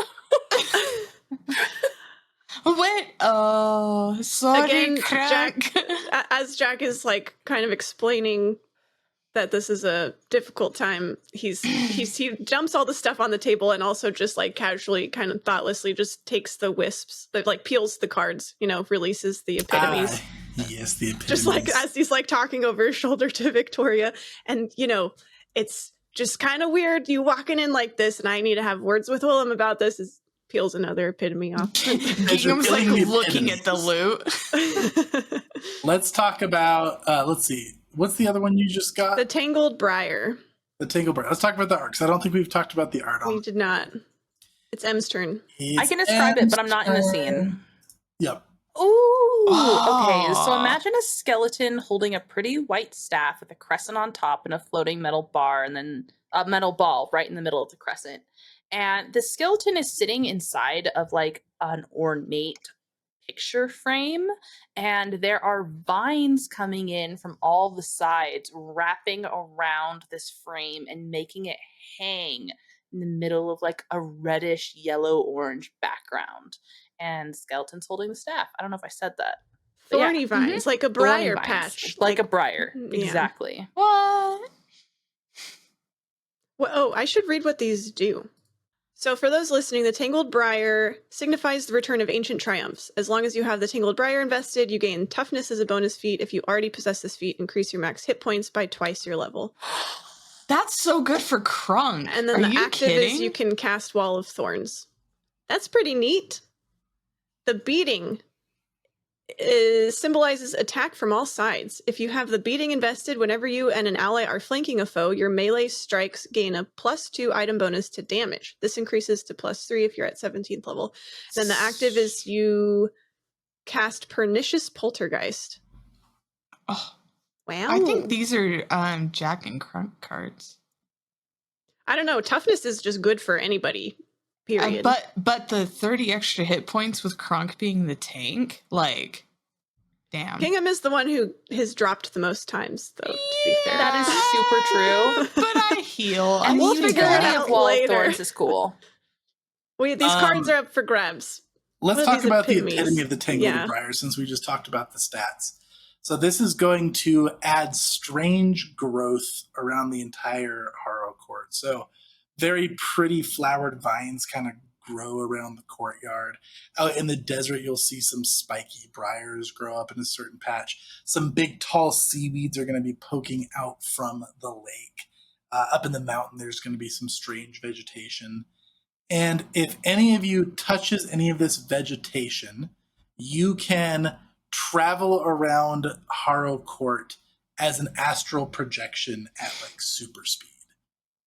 Wait. Oh, sorry, Again, Crack. As Jack is like kind of explaining that this is a difficult time, he dumps all the stuff on the table and also just like casually, kind of thoughtlessly, just takes the wisps, that like peels the cards, releases the epitomes. Yes, the epitomes. Just like as he's like talking over his shoulder to Victoria, and it's just kind of weird. You walking in like this, and I need to have words with Willem about this. Is peels another epitome off. Gingham's like looking at the loot. Let's talk about. Let's see. What's the other one you just got? The Tangled Briar. The Tangled Briar. Let's talk about the art, because I don't think we've talked about the art. We did not. It's M's turn. I can describe it, but I'm not in the scene. Yep. Ooh. Okay, so imagine a skeleton holding a pretty white staff with a crescent on top and a floating metal bar, and then a metal ball right in the middle of the crescent. And the skeleton is sitting inside of like an ornate picture frame, and there are vines coming in from all the sides, wrapping around this frame and making it hang in the middle of like a reddish yellow orange background. And skeleton's holding the staff. I don't know if I said that. Thorny vines, like a briar Thorny vines, patch. like a briar. Yeah. Exactly. What? Well, I should read what these do. So for those listening, the Tangled Briar signifies the return of ancient triumphs. As long as you have the Tangled Briar invested, you gain toughness as a bonus feat. If you already possess this feat, increase your max hit points by twice your level. That's so good for Krunk. And then Are the you active kidding? is you can cast Wall of Thorns. That's pretty neat. The beating symbolizes attack from all sides. If you have the beating invested, whenever you and an ally are flanking a foe, your melee strikes gain a +2 item bonus to damage. This increases to +3 if you're at 17th level. Then the active is you cast Pernicious Poltergeist. Oh, Wow. I think these are Jack and Krunk cards. I don't know. Toughness is just good for anybody. Period. But the 30 extra hit points with Krunk being the tank, like, damn. Kingham is the one who has dropped the most times, though, to be fair. That is super true. But I heal. And we'll the figure it utility out of Wall of later. Thorns is cool. These cards are up for grabs. Let's What are talk these about the epitomes? epitome of the Tangled Briar, since we just talked about the stats. So this is going to add strange growth around the entire Harrow Court. So very pretty flowered vines kind of grow around the courtyard. Out in the desert, you'll see some spiky briars grow up in a certain patch. Some big, tall seaweeds are going to be poking out from the lake. Up in the mountain, there's going to be some strange vegetation. And if any of you touches any of this vegetation, you can travel around Harrow Court as an astral projection at like super speed.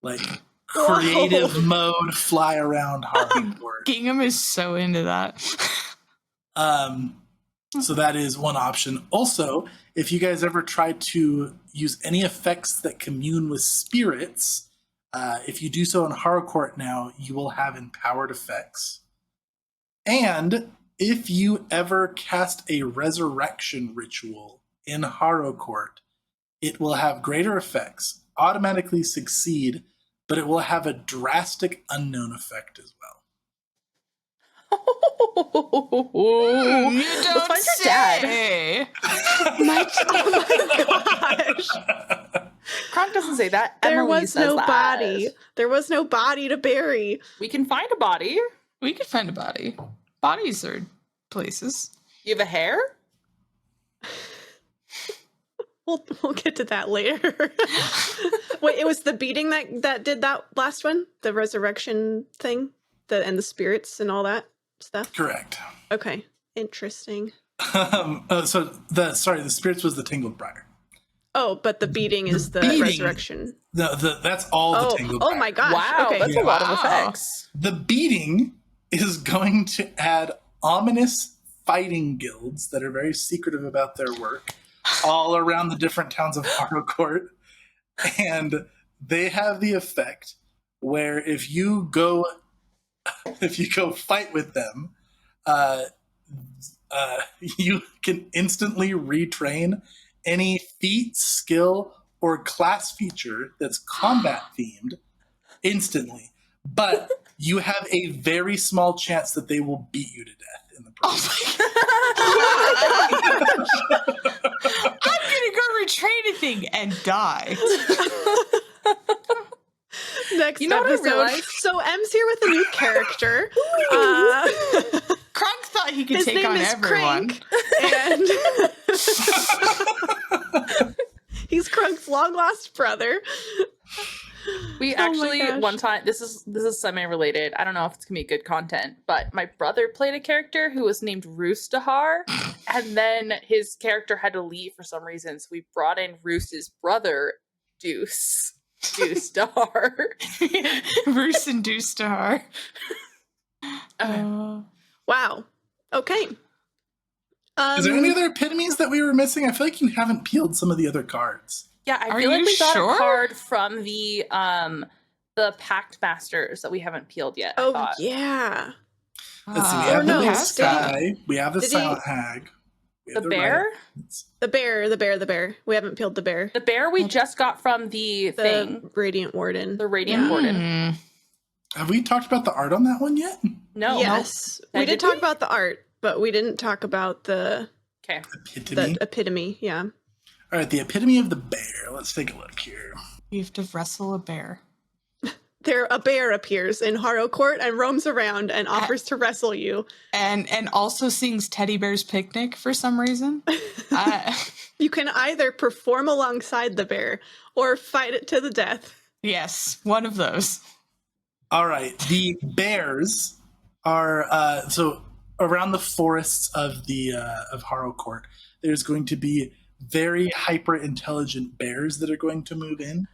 Like creative mode, fly around Harrow Court. Gingham is so into that. So that is one option. Also, if you guys ever try to use any effects that commune with spirits, if you do so in Harrow Court now, you will have empowered effects. And if you ever cast a resurrection ritual in Harrow Court, it will have greater effects, automatically succeed, but it will have a drastic unknown effect as well. You don't Let's find your dad. Oh my gosh. Kronk doesn't say that. There Emily was says no that. body. There was no body to bury. We can find a body. We could find a body. Bodies are places. You have a hair? We'll get to that later. Wait, it was the beating that did that last one? The resurrection thing? And the spirits and all that stuff? Correct. Okay. Interesting. The spirits was the Tangled Briar. Oh, but the beating is the Beating. resurrection. That's all the Tangled Briar. Oh my gosh. Wow, Okay. that's a lot of effects. The beating is going to add ominous fighting guilds that are very secretive about their work all around the different towns of Harrow Court. And they have the effect where if you go fight with them, you can instantly retrain any feat, skill, or class feature that's combat themed instantly. But you have a very small chance that they will beat you to death in the Oh process. I'm gonna go retrain a thing and die. Next You know what I episode. realized? So M's here with a new character. Krunk thought he could His take name on is everyone. Crank, and he's Crunk's long lost brother. We Oh my actually gosh. one time, this is semi-related. I don't know if it's gonna be good content, but my brother played a character who was named Roostahar, and then his character had to leave for some reason, so we brought in Roost's brother, Deuce Dahar. Roos and Doostar. Wow. Okay. Is there any other epitomes that we were missing? I feel like you haven't peeled some of the other cards. Yeah, I Are feel like you we got sure? a card from the Pact Masters that we haven't peeled yet. I Oh thought. yeah. Let's see. We Oh, have no, the big has sky. We have the Did silent hag. We have The bear? rabbits. The bear. We haven't peeled the bear. The bear we just got from the thing, The Radiant Warden. the Radiant Warden. Mm. Have we talked about the art on that one yet? No. Yes. We Did did talk we? about the art, but we didn't talk about the Okay. Epitome. epitome. Yeah. All right, the epitome of the bear. Let's take a look here. You have to wrestle a bear. A bear appears in Harrow Court and roams around and offers to wrestle you. And also sings Teddy Bear's Picnic for some reason. You can either perform alongside the bear or fight it to the death. Yes, one of those. All right, the bears are so around the forests of the of Harrow Court. There's going to be very hyper intelligent bears that are going to move in,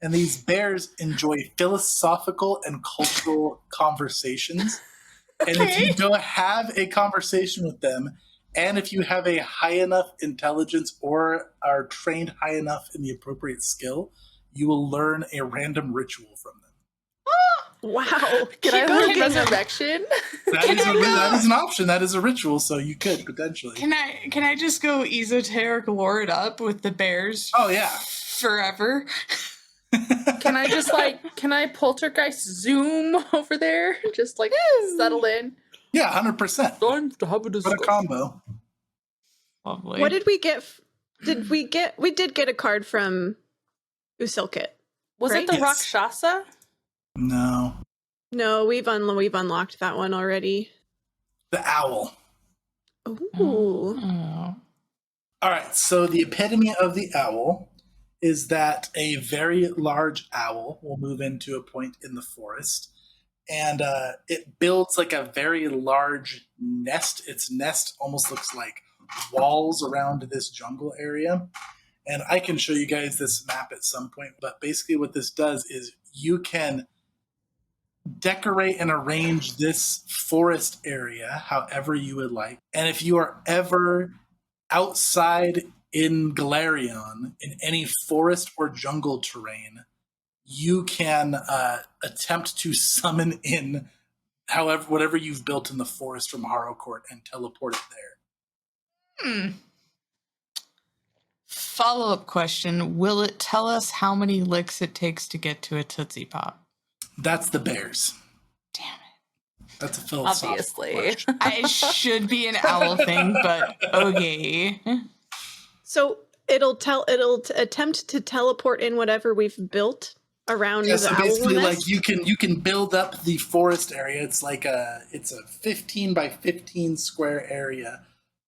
and these bears enjoy philosophical and cultural conversations. And if you don't have a conversation with them, and if you have a high enough intelligence or are trained high enough in the appropriate skill, you will learn a random ritual from them. Wow. Can I Go learn get them. resurrection? That is an option. That is a ritual, so you could potentially. Can I just go esoteric lore it up with the bears Oh yeah. forever? Can I just can I poltergeist zoom over there? Just settle in. Yeah, 100%. Time to have a What a discussion. combo. Lovely. What did we get? We did get a card from Usilkit. Was Right? it the Yes. Rakshasa? No. No, we've unlocked that one already. The owl. Ooh. Oh. All right, so the epitome of the owl is that a very large owl will move into a point in the forest, and it builds like a very large nest. Its nest almost looks like walls around this jungle area. And I can show you guys this map at some point, but basically what this does is you can decorate and arrange this forest area however you would like. And if you are ever outside in Galarion, in any forest or jungle terrain, you can attempt to summon in whatever you've built in the forest from Harrow Court and teleport it there. Follow-up question. Will it tell us how many licks it takes to get to a Tootsie Pop? That's the bears. Damn it. That's a philosophical Obviously. question. I should be an owl thing, but okay. So it'll attempt to teleport in whatever we've built around Yeah, the so owl basically, nest. like you can build up the forest area. It's like it's a 15 by 15 square area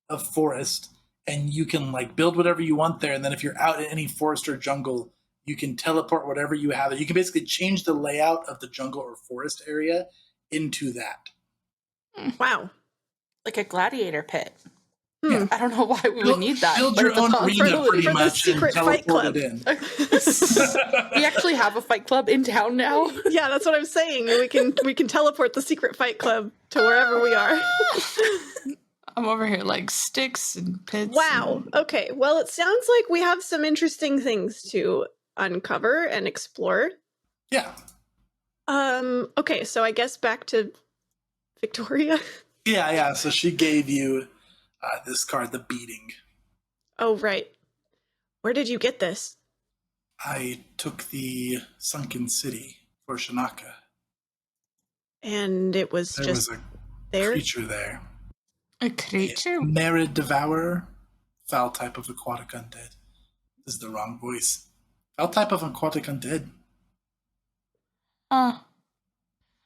of forest, and you can like build whatever you want there. And then if you're out in any forest or jungle, you can teleport whatever you have. You can basically change the layout of the jungle or forest area into that. Wow. Like a gladiator pit. Yeah. I don't know why we would need that. Build but your it's a own arena possibility. pretty For the much and secret fight teleport club. it in. We actually have a fight club in town now. Yeah, that's what I'm saying. We can teleport the secret fight club to wherever we are. I'm over here like sticks and pits. Wow. Okay. Well, it sounds like we have some interesting things to uncover and explore. Yeah. Okay, so I guess back to Victoria. Yeah. So she gave you this card, the beating. Oh, right. Where did you get this? I took the sunken city for Shanaka. And it was There just was a there? creature there. A creature? Merid devourer. Foul type of aquatic undead. This is the wrong voice. Foul type of aquatic undead.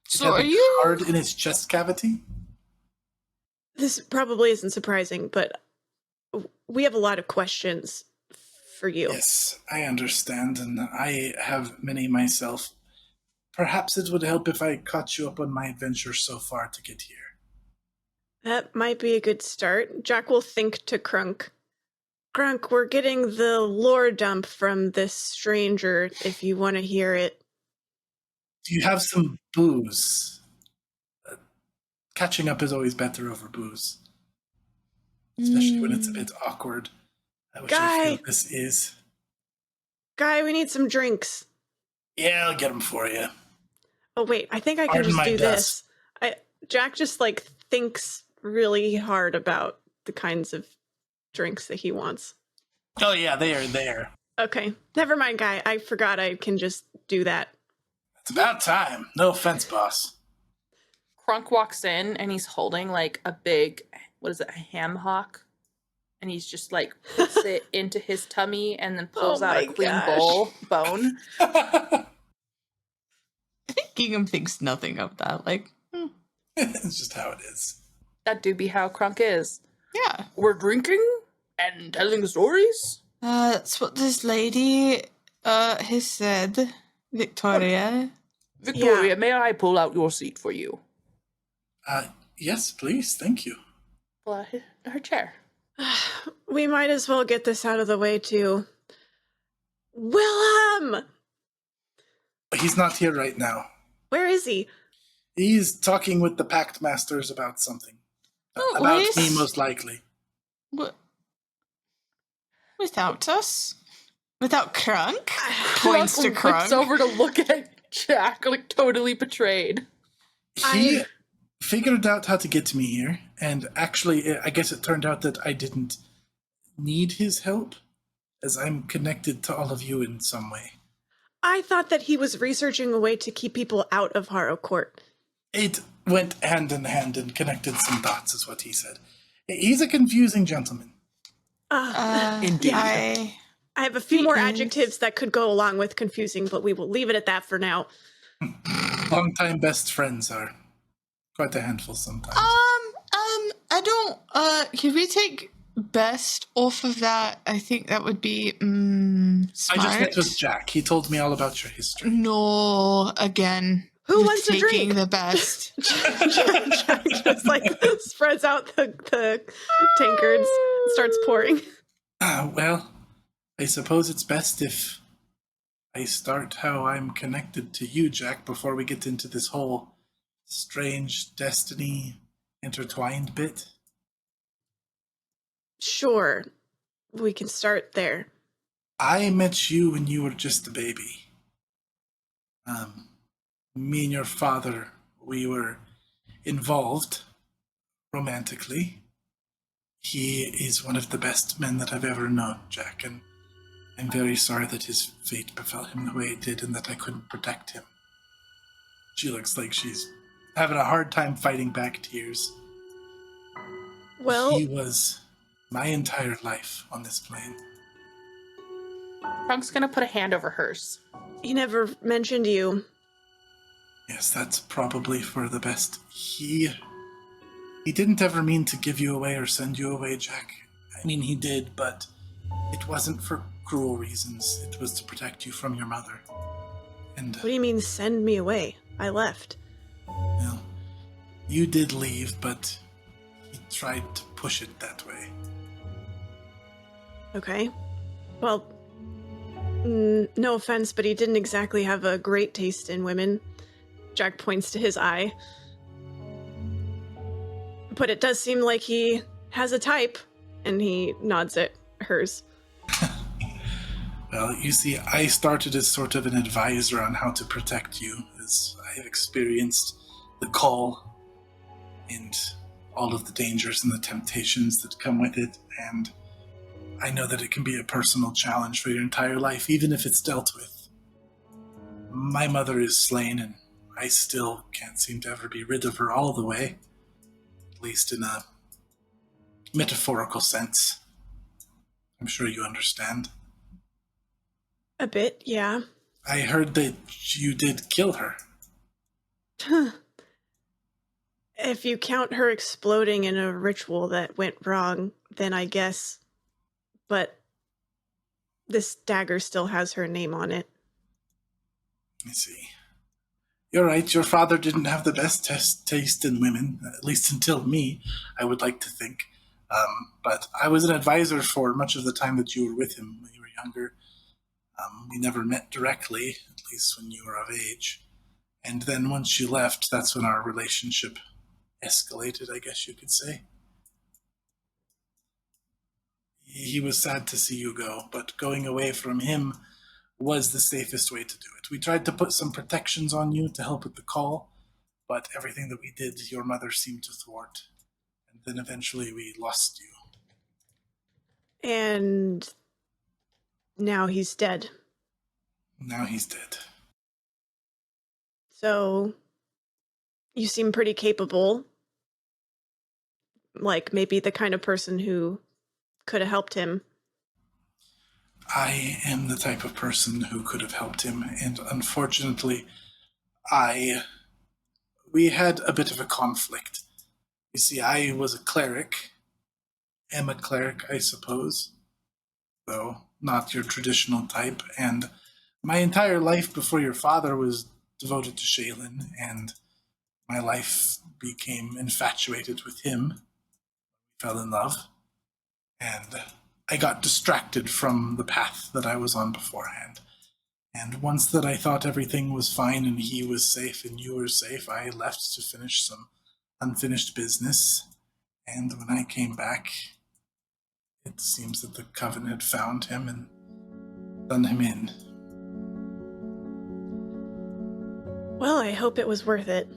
So are you... Hard in its chest cavity? This probably isn't surprising, but we have a lot of questions for you. Yes, I understand, and I have many myself. Perhaps it would help if I caught you up on my adventure so far to get here. That might be a good start. Jack will think to Crunk. Crunk, we're getting the lore dump from this stranger, if you want to hear it. Do you have some booze? Catching up is always better over booze. Especially when it's a bit awkward. I wish I feel this is. Guy, we need some drinks. Yeah, I'll get them for you. Oh, wait, I think I can Pardon just my do dust. this. Jack just, thinks really hard about the kinds of drinks that he wants. Oh yeah, they are there. Okay, never mind, Guy. I forgot I can just do that. It's about time. No offense, boss. Crunk walks in and he's holding a big, what is it, a ham hock? And he's just puts it into his tummy and then pulls out a clean bone. I think Gingham thinks nothing of that. It's just how it is. That do be how Crunk is. Yeah. We're drinking and telling stories? That's what this lady has said, Victoria. Victoria, Yeah. may I pull out your seat for you? Yes, please. Thank you. Well, her chair. We might as well get this out of the way, too. Willem! He's not here right now. Where is he? He's talking with the Pact Masters about something. Oh, About yes. me, most likely. What? Without us? Without Crunk? Crunk to looks Crunk. over to look at Jack, totally betrayed. He figured out how to get me here, and actually, I guess it turned out that I didn't need his help, as I'm connected to all of you in some way. I thought that he was researching a way to keep people out of Harrow Court. It went hand in hand and connected some dots, is what he said. He's a confusing gentleman. Indeed. I have a few more is. adjectives that could go along with confusing, but we will leave it at that for now. Longtime best friends are quite a handful sometimes. I don't, can we take best off of that? I think that would be, smart. I just met with Jack. He told me all about your history. No, again. Who you're wants a taking drink? the best. Jack just spreads out the tankards and starts pouring. Well, I suppose it's best if I start how I'm connected to you, Jack, before we get into this whole strange destiny intertwined bit. Sure, we can start there. I met you when you were just a baby. Me and your father, we were involved romantically. He is one of the best men that I've ever known, Jack, and I'm very sorry that his fate befell him the way it did and that I couldn't protect him. She looks like she's having a hard time fighting back tears. Well, He was my entire life on this plane. Crunk's gonna put a hand over hers. he never mentioned you. Yes, that's probably for the best. He didn't ever mean to give you away or send you away, Jack. I mean, he did, but it wasn't for cruel reasons. It was to protect you from your mother. And, What do you mean, send me away? I left. well, you did leave, but he tried to push it that way. Okay. Well, no offense, but he didn't exactly have a great taste in women. Jack points to his eye. But it does seem like he has a type, and he nods at hers. Well, you see, I started as sort of an advisor on how to protect you, as I have experienced the call and all of the dangers and the temptations that come with it, and I know that it can be a personal challenge for your entire life, even if it's dealt with. My mother is slain, and I still can't seem to ever be rid of her all the way, at least in a metaphorical sense. I'm sure you understand. A bit, yeah. I heard that you did kill her. If you count her exploding in a ritual that went wrong, then I guess. But this dagger still has her name on it. I see. You're right, your father didn't have the best taste in women, at least until me, I would like to think. But I was an advisor for much of the time that you were with him when you were younger. We never met directly, at least when you were of age. And then once you left, that's when our relationship escalated, I guess you could say. He was sad to see you go, but going away from him was the safest way to do it. We tried to put some protections on you to help with the call, but everything that we did, your mother seemed to thwart. And then eventually we lost you. And now he's dead. Now he's dead. So you seem pretty capable. Like maybe the kind of person who could have helped him. I am the type of person who could have helped him, and unfortunately, we had a bit of a conflict. You see, I was a cleric, am a cleric, I suppose, though not your traditional type, and my entire life before your father was devoted to Shaylin, and my life became infatuated with him. We fell in love, and I got distracted from the path that I was on beforehand. And once that I thought everything was fine and he was safe and you were safe, I left to finish some unfinished business. And when I came back, it seems that the Coven had found him and done him in. Well, I hope it was worth it.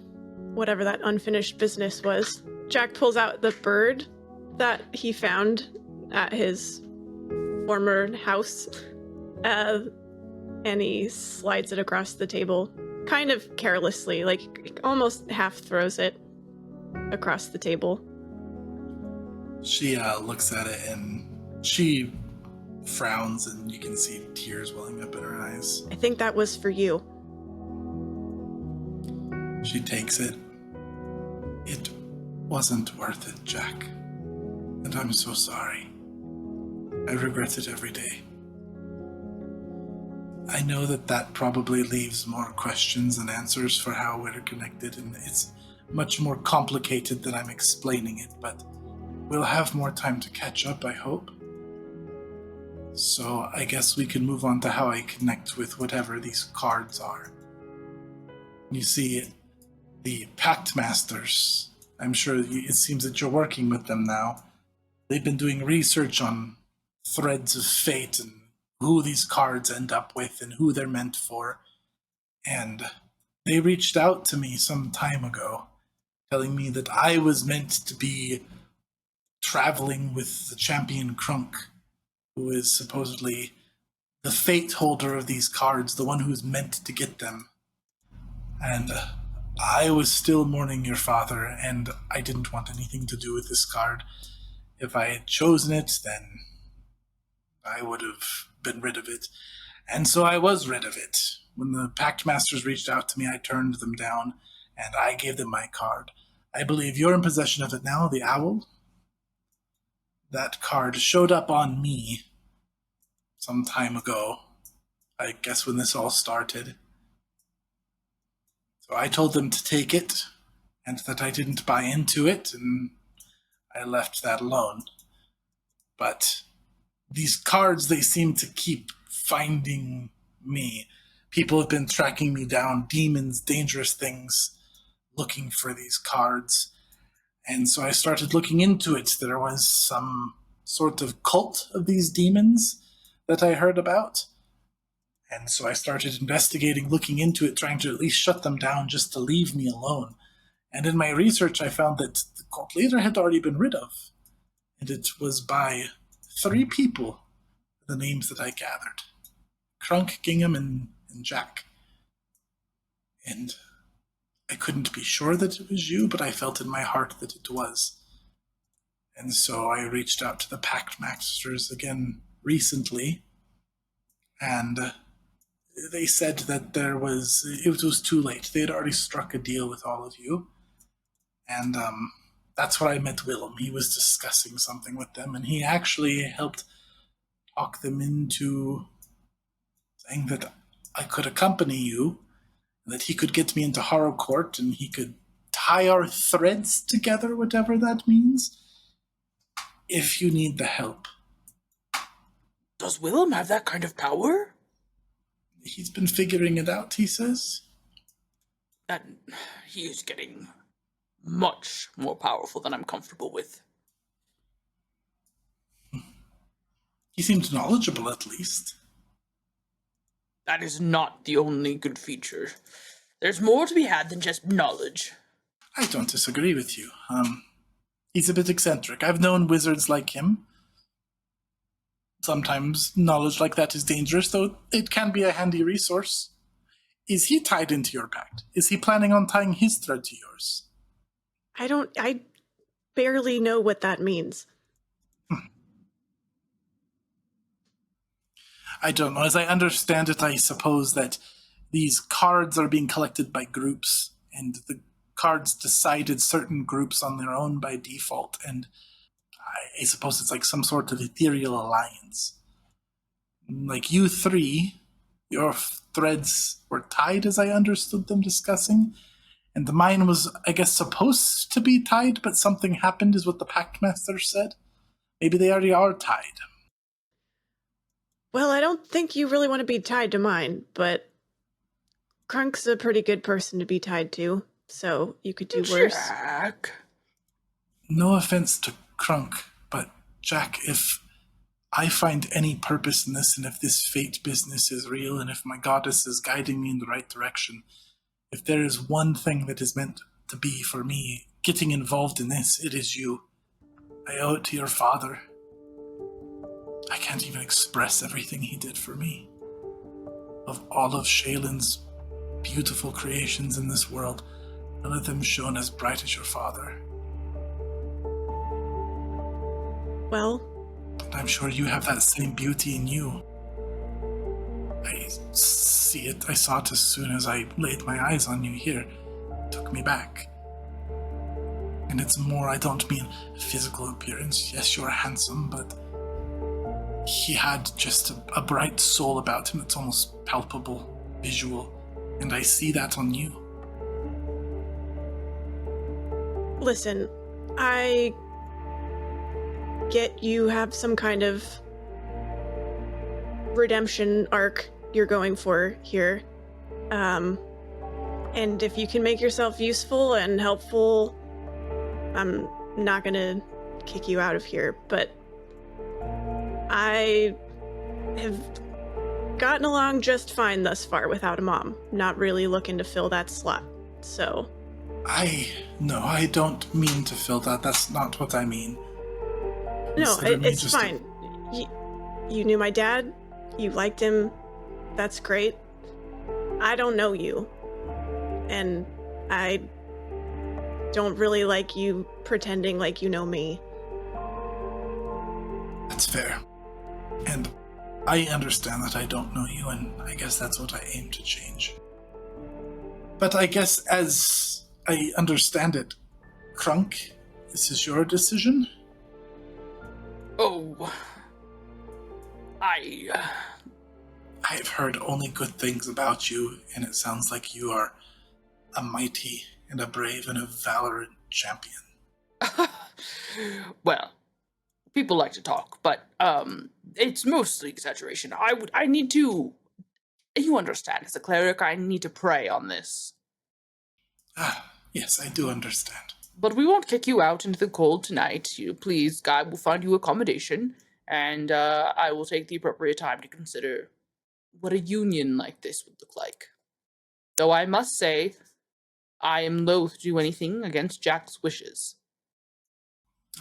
Whatever that unfinished business was. Jack pulls out the bird that he found at his former house, and he slides it across the table, kind of carelessly, like almost half throws it across the table. She looks at it and she frowns, and you can see tears welling up in her eyes. I think that was for you. She takes it. It wasn't worth it, Jack. And I'm so sorry. I regret it every day. I know that probably leaves more questions than answers for how we're connected, and it's much more complicated than I'm explaining it, but we'll have more time to catch up, I hope. So I guess we can move on to how I connect with whatever these cards are. You see, the Pact Masters, I'm sure it seems that you're working with them now. They've been doing research on threads of fate and who these cards end up with and who they're meant for. And they reached out to me some time ago, telling me that I was meant to be traveling with the champion Crunk, who is supposedly the fate holder of these cards, the one who's meant to get them. And I was still mourning your father, and I didn't want anything to do with this card. If I had chosen it, then I would have been rid of it. And so I was rid of it. When the Pact Masters reached out to me, I turned them down, and I gave them my card. I believe you're in possession of it now, the owl. That card showed up on me some time ago. I guess when this all started. So I told them to take it, and that I didn't buy into it, and I left that alone. But these cards, they seem to keep finding me. People have been tracking me down, demons, dangerous things, looking for these cards. And so I started looking into it. There was some sort of cult of these demons that I heard about. And so I started investigating, looking into it, trying to at least shut them down just to leave me alone. And in my research, I found that the cult leader had already been rid of. And it was by 3 people, the names that I gathered. Crunk, Gingham, and Jack. And I couldn't be sure that it was you, but I felt in my heart that it was. And so I reached out to the Pact Masters again recently, and they said that it was too late. They had already struck a deal with all of you. And that's where I met Willem. He was discussing something with them, and he actually helped talk them into saying that I could accompany you, that he could get me into Harrow Court, and he could tie our threads together, whatever that means, if you need the help. Does Willem have that kind of power? He's been figuring it out, he says. And he is getting much more powerful than I'm comfortable with. He seems knowledgeable, at least. That is not the only good feature. There's more to be had than just knowledge. I don't disagree with you. He's a bit eccentric. I've known wizards like him. Sometimes knowledge like that is dangerous, though it can be a handy resource. Is he tied into your pact? Is he planning on tying his thread to yours? I barely know what that means. I don't know. As I understand it, I suppose that these cards are being collected by groups, and the cards decided certain groups on their own by default, and I suppose it's like some sort of ethereal alliance. Like you three, your threads were tied as I understood them discussing, and mine was, I guess, supposed to be tied, but something happened is what the Pact Master said. Maybe they already are tied. Well, I don't think you really want to be tied to mine, but Crunk's a pretty good person to be tied to, so you could do worse. Jack. No offense to Crunk, but Jack, if I find any purpose in this, and if this fate business is real, and if my goddess is guiding me in the right direction, if there is one thing that is meant to be for me getting involved in this, it is you. I owe it to your father. I can't even express everything he did for me. Of all of Shaylin's beautiful creations in this world, none of them shone as bright as your father. Well, And I'm sure you have that same beauty in you. I see it. I saw it as soon as I laid my eyes on you here. It took me back. And it's more, I don't mean physical appearance. Yes, you're handsome, but he had just a bright soul about him that's almost palpable, visual. And I see that on you. listen, I get you have some kind of redemption arc you're going for here. And if you can make yourself useful and helpful, I'm not gonna kick you out of here, but I have gotten along just fine thus far without a mom. Not really looking to fill that slot, so... No, I don't mean to fill that. That's not what I mean. No, Consider me it's just fine. You knew my dad, you liked him, that's great. I don't know you, and I don't really like you pretending like you know me. That's fair. And I understand that I don't know you, and I guess that's what I aim to change. But I guess as I understand it, Crunk, this is your decision? Oh, I've heard only good things about you, and it sounds like you are a mighty and a brave and a valorant champion. well, people like to talk, but it's mostly exaggeration. I need to, you understand, as a cleric, I need to pray on this. Yes, I do understand. But we won't kick you out into the cold tonight. Please, God will find you accommodation, and I will take the appropriate time to consider what a union like this would look like. Though I must say, I am loath to do anything against Jack's wishes.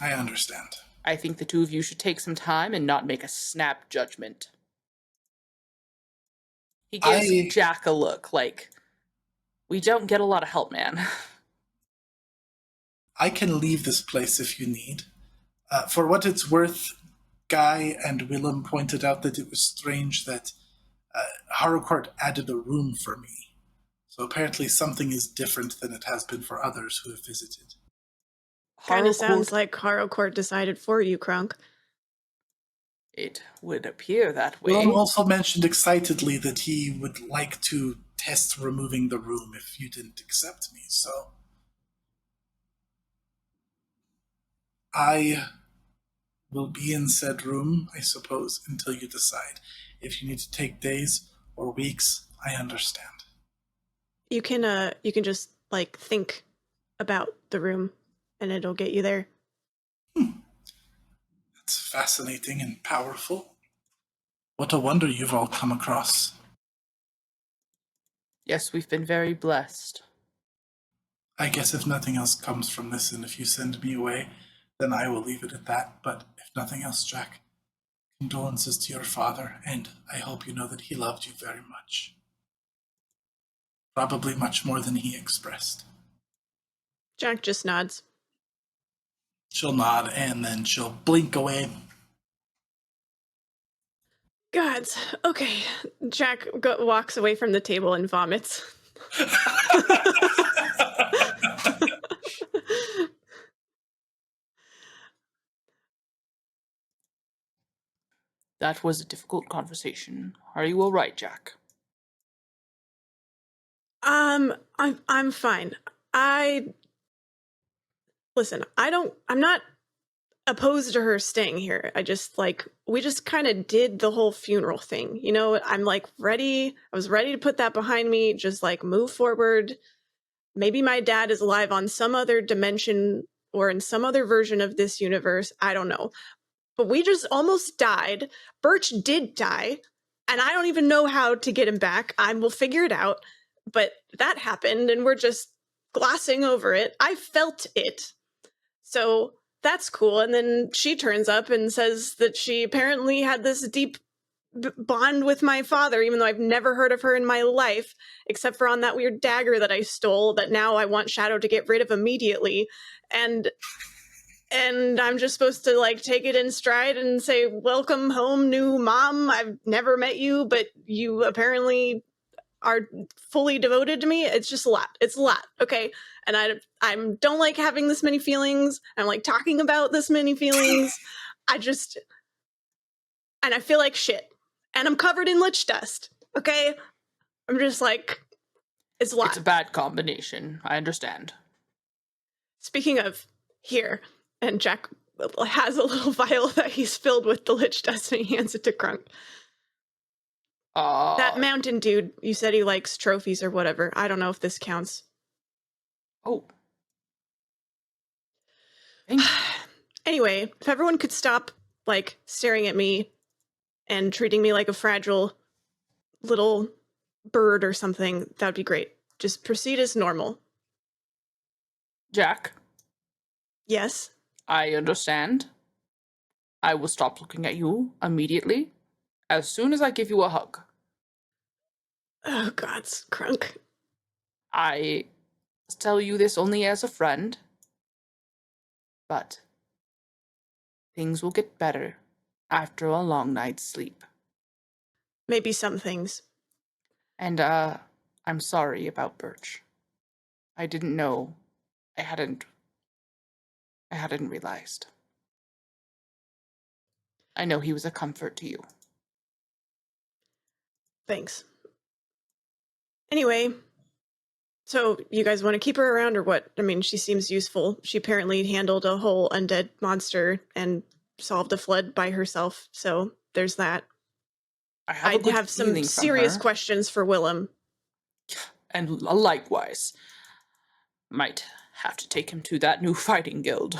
I understand. I think the two of you should take some time and not make a snap judgment. He gives Jack a look like, we don't get a lot of help, man. I can leave this place if you need. For what it's worth, Guy and Willem pointed out that it was strange that Harrow Court added a room for me. So apparently something is different than it has been for others who have visited. Kind Harrow of sounds Court- like Harrow Court decided for you, Krunk. It would appear that way. Willem also mentioned excitedly that he would like to test removing the room if you didn't accept me, so I will be in said room, I suppose, until you decide. If you need to take days or weeks, I understand. You can just like think about the room and it'll get you there. It's fascinating and powerful. What a wonder you've all come across. Yes, we've been very blessed. I guess if nothing else comes from this and if you send me away, then I will leave it at that. But if nothing else, Jack, condolences to your father, and I hope you know that he loved you very much. Probably much more than he expressed. Jack just nods. She'll nod and then she'll blink away. Gods. Okay. Jack walks away from the table and vomits. That was a difficult conversation. Are you all right, Jack? I'm fine. Listen, I'm not opposed to her staying here. We just kind of did the whole funeral thing. You know, I'm like ready. I was ready to put that behind me, just like move forward. Maybe my dad is alive on some other dimension or in some other version of this universe. I don't know. But we just almost died. Birch did die, and I don't even know how to get him back. I will figure it out. But that happened, and we're just glossing over it. I felt it. So that's cool. And then she turns up and says that she apparently had this deep bond with my father, even though I've never heard of her in my life, except for on that weird dagger that I stole that now I want Shadow to get rid of immediately. And I'm just supposed to like take it in stride and say, welcome home, new mom. I've never met you, but you apparently are fully devoted to me. It's just a lot. It's a lot. Okay. And I don't like having this many feelings. I don't like talking about this many feelings. And I feel like shit. And I'm covered in lich dust. Okay. I'm just like, it's a lot. It's a bad combination. I understand. Speaking of here, and Jack has a little vial that he's filled with the lich dust and he hands it to Krunk. That mountain dude, you said he likes trophies or whatever. I don't know if this counts. Oh. Thank you. Anyway, if everyone could stop, like, staring at me and treating me like a fragile little bird or something, that would be great. Just proceed as normal. Jack, Yes? I understand. I will stop looking at you immediately as soon as I give you a hug. Oh, gods, Krunk. I tell you this only as a friend, but things will get better after a long night's sleep. Maybe some things. And, I'm sorry about Birch. I didn't know. I hadn't realized. I know he was a comfort to you. Thanks. Anyway, so you guys want to keep her around or what? I mean, she seems useful. She apparently handled a whole undead monster and solved a flood by herself, so there's that. I have some serious questions for Willem. And likewise. Might have to take him to that new fighting guild.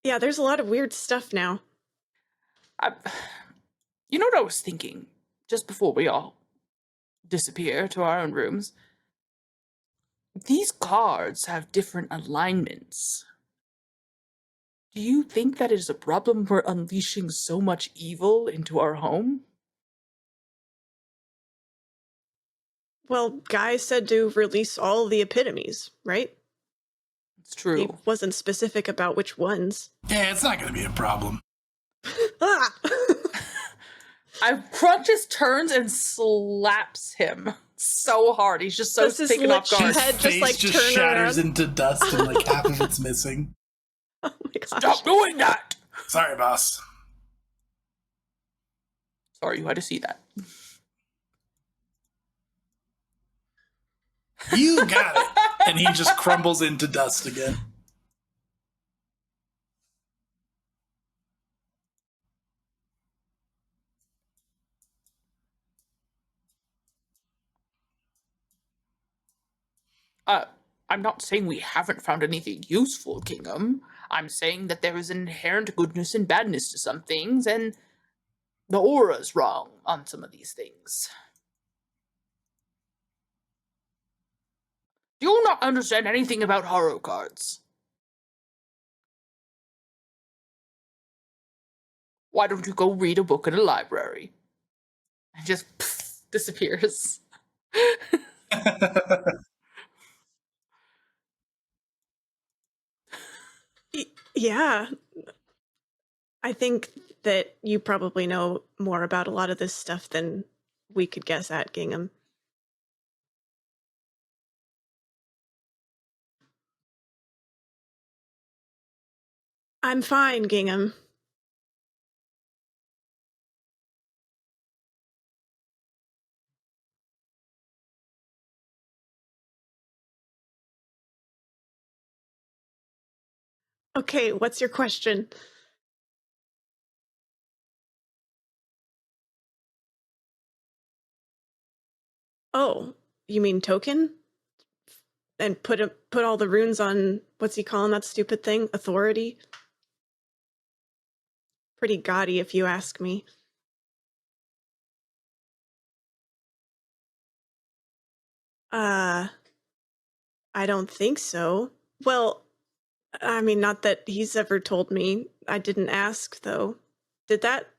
Yeah, there's a lot of weird stuff now. You know what I was thinking? Just before we all disappear to our own rooms. These cards have different alignments. Do you think that is a problem we're unleashing so much evil into our home? Well, Guy said to release all the epitomes, right? It's true. He wasn't specific about which ones. Yeah, it's not going to be a problem. Ah! Crunch just turns and slaps him so hard. He's just so Does his taken off lich guard. head His just, face like, just turn shatters around? into dust and like half of it's missing. Oh my gosh. Stop doing that! Sorry, boss. Sorry, you had to see that. You got it. And he just crumbles into dust again. I'm not saying we haven't found anything useful, Gingham. I'm saying that there is inherent goodness and badness to some things, and the aura's wrong on some of these things. Do you not understand anything about Harrow cards? Why don't you go read a book in a library? And just disappears. Yeah. I think that you probably know more about a lot of this stuff than we could guess at, Gingham. I'm fine, Gingham. Okay, what's your question? Oh, you mean token? And put all the runes on, what's he calling that stupid thing? Authority? Pretty gaudy, if you ask me. I don't think so. Well, I mean, not that he's ever told me. I didn't ask, though. Did that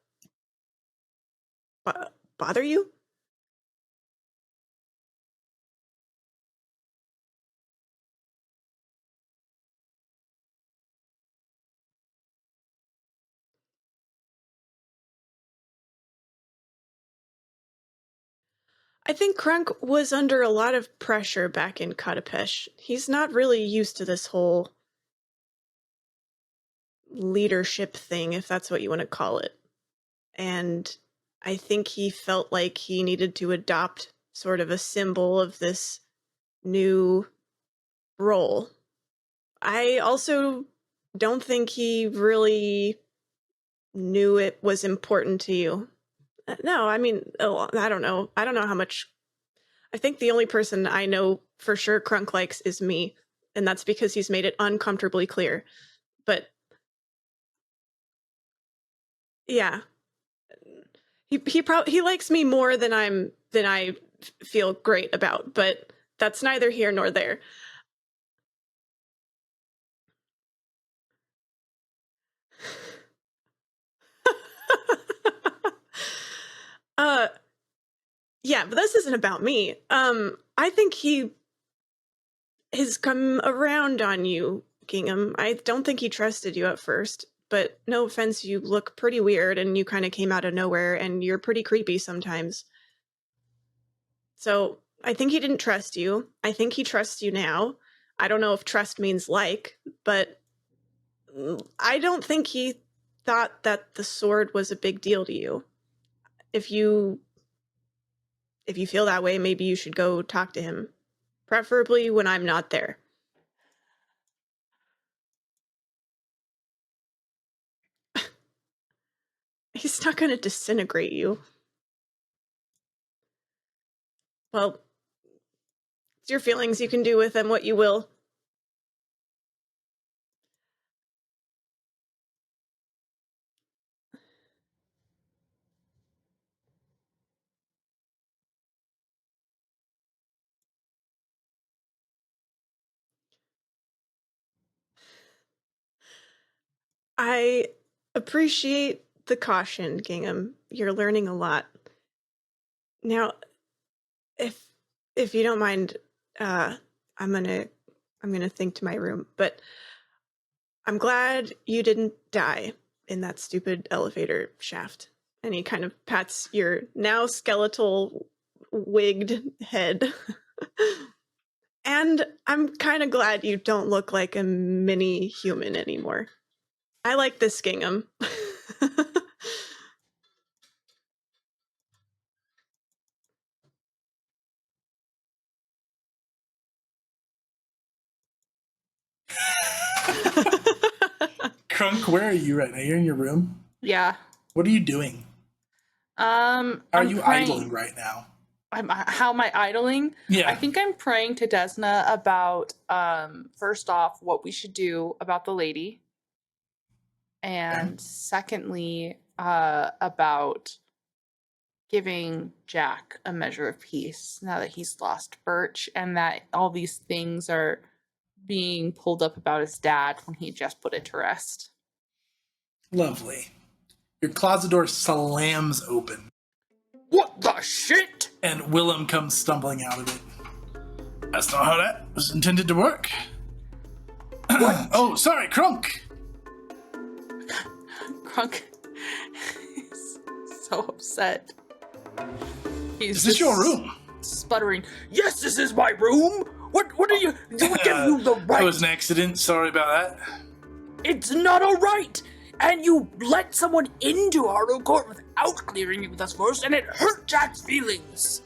bother you? I think Krunk was under a lot of pressure back in Katapesh. He's not really used to this whole leadership thing, if that's what you want to call it. And I think he felt like he needed to adopt sort of a symbol of this new role. I also don't think he really knew it was important to you. No, I mean, I don't know. I don't know how much. I think the only person I know for sure Krunk likes is me, and that's because he's made it uncomfortably clear. But yeah, he likes me more than I feel great about. But that's neither here nor there. Yeah, but this isn't about me. I think he has come around on you, Gingham. I don't think he trusted you at first, but no offense, you look pretty weird and you kind of came out of nowhere and you're pretty creepy sometimes. So I think he didn't trust you. I think he trusts you now. I don't know if trust means like, but I don't think he thought that the sword was a big deal to you. If you feel that way, maybe you should go talk to him. Preferably when I'm not there. He's not going to disintegrate you. Well, it's your feelings. You can do with them what you will. I appreciate the caution, Gingham. You're learning a lot. Now, if you don't mind, I'm gonna I'm going to think to my room. But I'm glad you didn't die in that stupid elevator shaft. And he kind of pats your now skeletal wigged head. And I'm kind of glad you don't look like a mini human anymore. I like this gingham. Crunk, where are you right now? You're in your room? Yeah. What are you doing? Are you praying. idling right now? How am I idling? Yeah. I think I'm praying to Desna about first off what we should do about the lady, and secondly about giving Jack a measure of peace now that he's lost Birch, and that all these things are being pulled up about his dad when he just put it to rest. Lovely. Your closet door slams open. What the shit? And Willem comes stumbling out of it. That's not how that was intended to work. Oh, sorry, Crunk. Crunk is so upset. Is this your room? Sputtering. Yes, this is my room. What are you? Do we give you the right? That was an accident. Sorry about that. It's not all right. And you let someone into Harrow Court without clearing it with us first, and it hurt Jack's feelings.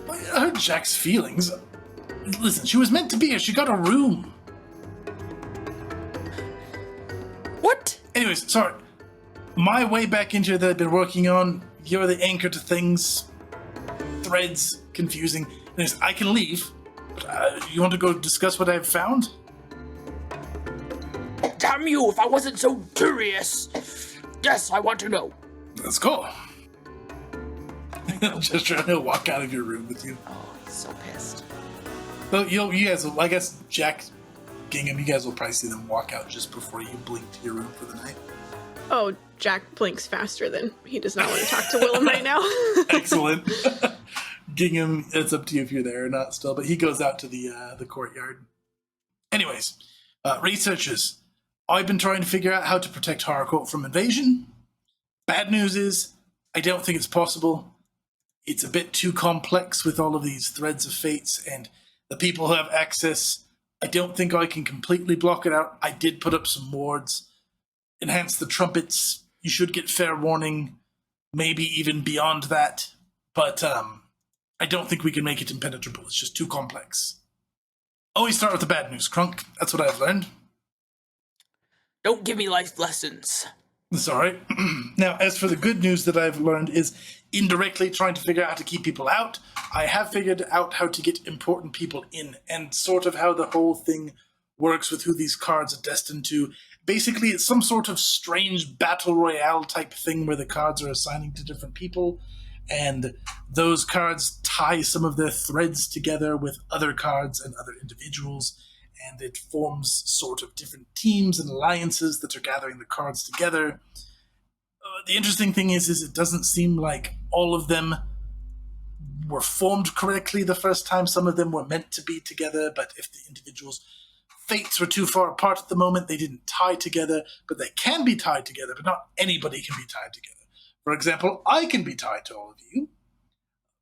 It hurt Jack's feelings. Listen, she was meant to be here. She got a room. What? Anyways, sorry. My way back into it that I've been working on, you're the anchor to things. Threads, confusing. Anyways, I can leave. But, you want to go discuss what I've found? Damn you, if I wasn't so curious. Yes, I want to know. Let's go. Just trying to walk out of your room with you. Oh, he's so pissed. Well, you guys will, I guess Jack, Gingham, you guys will probably see them walk out just before you blink to your room for the night. Oh, Jack blinks faster than he does not want to talk to Willem right now. Excellent. Gingham, it's up to you if you're there or not still, but he goes out to the courtyard. Anyways, researchers, I've been trying to figure out how to protect Harrow Court from invasion. Bad news is, I don't think it's possible. It's a bit too complex with all of these threads of fates and the people who have access. I don't think I can completely block it out. I did put up some wards. Enhance the trumpets. You should get fair warning. Maybe even beyond that. But I don't think we can make it impenetrable. It's just too complex. Always start with the bad news, Crunk. That's what I've learned. Don't give me life lessons. It's all right. Now, as for the good news that I've learned is indirectly trying to figure out how to keep people out. I have figured out how to get important people in and sort of how the whole thing works with who these cards are destined to. Basically, it's some sort of strange battle royale type thing where the cards are assigning to different people, and those cards tie some of their threads together with other cards and other individuals, and it forms sort of different teams and alliances that are gathering the cards together. The interesting thing is it doesn't seem like all of them were formed correctly the first time. Some of them were meant to be together, but if the individuals' fates were too far apart at the moment, they didn't tie together, but they can be tied together, but not anybody can be tied together. For example, I can be tied to all of you,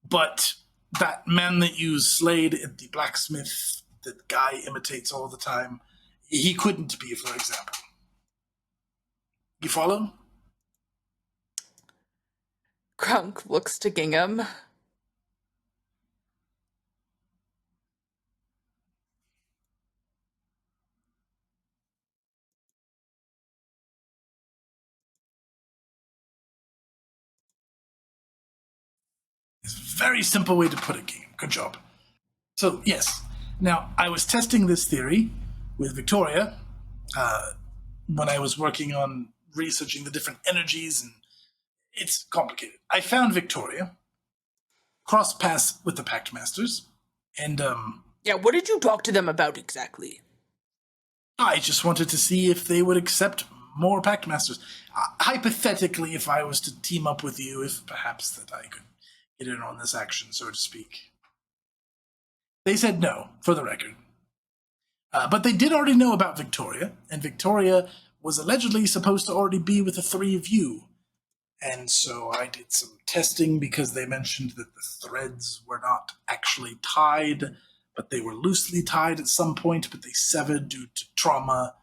but that man that you slayed at the blacksmith that Guy imitates all the time, he couldn't be, for example. You follow? Crunk looks to Gingham. It's a very simple way to put it, Gingham. Good job. So, yes. Now, I was testing this theory with Victoria when I was working on researching the different energies, and it's complicated. I found Victoria, crossed paths with the Pact Masters, and Yeah, what did you talk to them about exactly? I just wanted to see if they would accept more Pact Masters. Hypothetically, if I was to team up with you, if perhaps that I could get in on this action, so to speak. They said no, for the record. But they did already know about Victoria, and Victoria was allegedly supposed to already be with the three of you. And so I did some testing because they mentioned that the threads were not actually tied, but they were loosely tied at some point, but they severed due to trauma.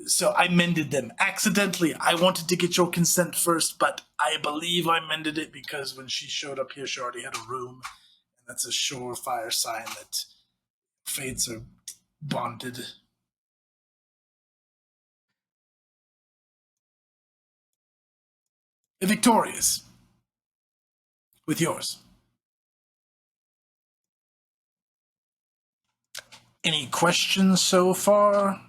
So I mended them accidentally. I wanted to get your consent first, but I believe I mended it because when she showed up here, she already had a room. And that's a surefire sign that fates are bonded. Victorious. With yours. Any questions so far?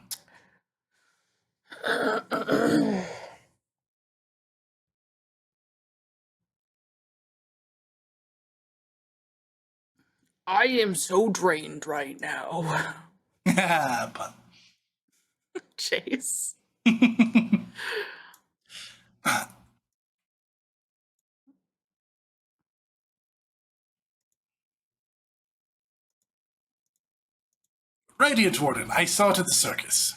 I am so drained right now. But Chase. Radiant Warden, I saw it at the circus.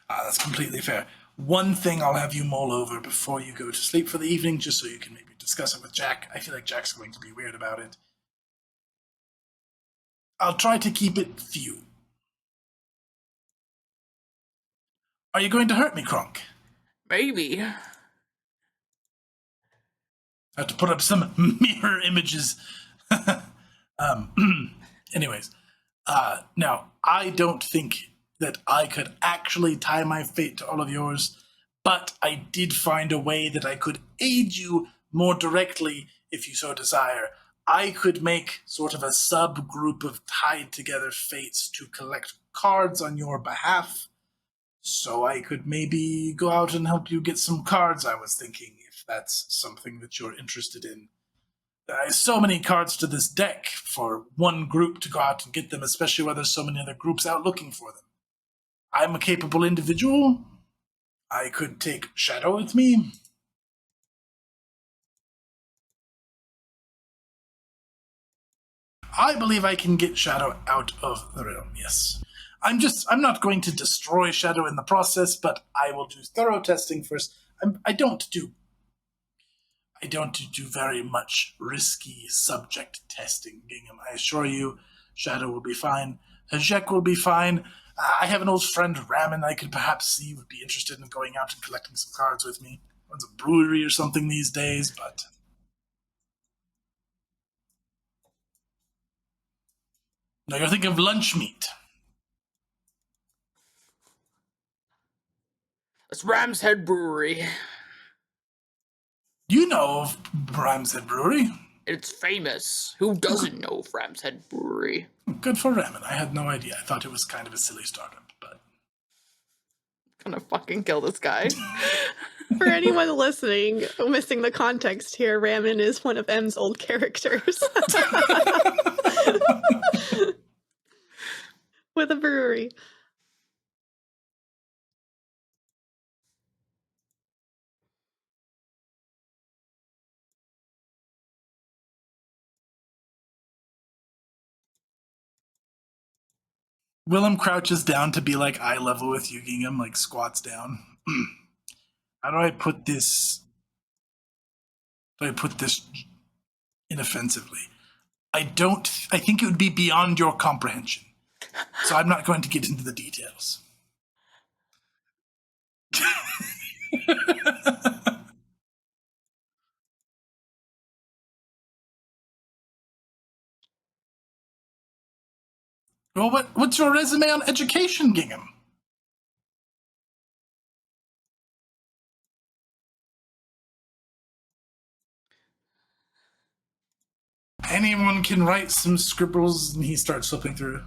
That's completely fair. One thing I'll have you mull over before you go to sleep for the evening, just so you can maybe discuss it with Jack. I feel like Jack's going to be weird about it. I'll try to keep it few. Are you going to hurt me, Kronk? Maybe. I have to put up some mirror images. Anyways, now, I don't think that I could actually tie my fate to all of yours, but I did find a way that I could aid you more directly if you so desire. I could make sort of a subgroup of tied together fates to collect cards on your behalf, so I could maybe go out and help you get some cards, I was thinking, if that's something that you're interested in. There's so many cards to this deck for one group to go out and get them, especially where there's so many other groups out looking for them. I'm a capable individual. I could take Shadow with me. I believe I can get Shadow out of the realm, yes. I'm not going to destroy Shadow in the process, but I will do thorough testing first. I don't do very much risky subject testing, Gingham. I assure you, Shadow will be fine. Hajek will be fine. I have an old friend, Ramin, I could perhaps see would be interested in going out and collecting some cards with me. Runs a brewery or something these days, but... No, you're thinking of lunch meat. It's Ram's Head Brewery. You know of Ram's Head Brewery. It's famous. Who doesn't know of Ram's Head Brewery? Good for Ramin. I had no idea. I thought it was kind of a silly startup, but... I'm gonna fucking kill this guy. For anyone listening, missing the context here, Ramin is one of M's old characters. With a brewery. Willem crouches down to be like eye level with you, Gingham, like squats down. How do I put this? Inoffensively? I think it would be beyond your comprehension. So I'm not going to get into the details. Well, what's your resume on education, Gingham? Anyone can write some scribbles, and he starts flipping through.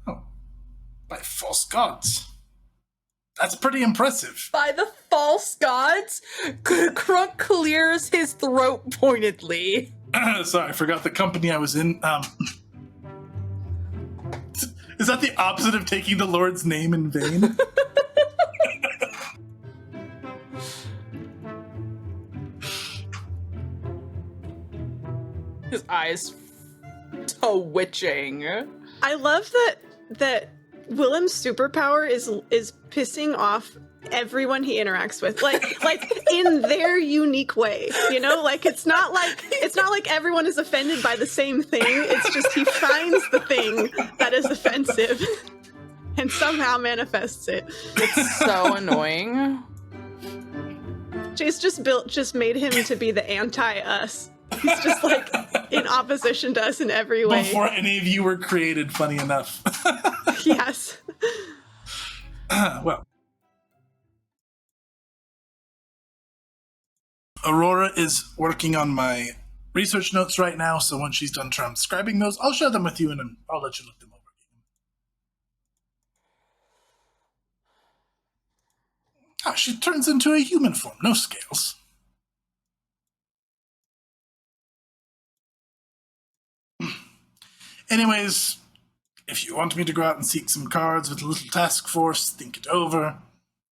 Oh, by false gods. That's pretty impressive. By the false gods, Krunk clears his throat pointedly. Sorry, I forgot the company I was in. Is that the opposite of taking the Lord's name in vain? His eyes twitching. I love that Willem's superpower is pissing off everyone he interacts with, like in their unique way, you know, like it's not like everyone is offended by the same thing. It's just he finds the thing that is offensive and somehow manifests it. It's so annoying. Jay's just made him to be the anti-us. He's just like in opposition to us in every way. Before any of you were created, funny enough. Yes. Well. Aurora is working on my research notes right now, so once she's done transcribing those, I'll share them with you and I'll let you look them over. Ah, she turns into a human form, no scales. Anyways, if you want me to go out and seek some cards with a little task force, think it over.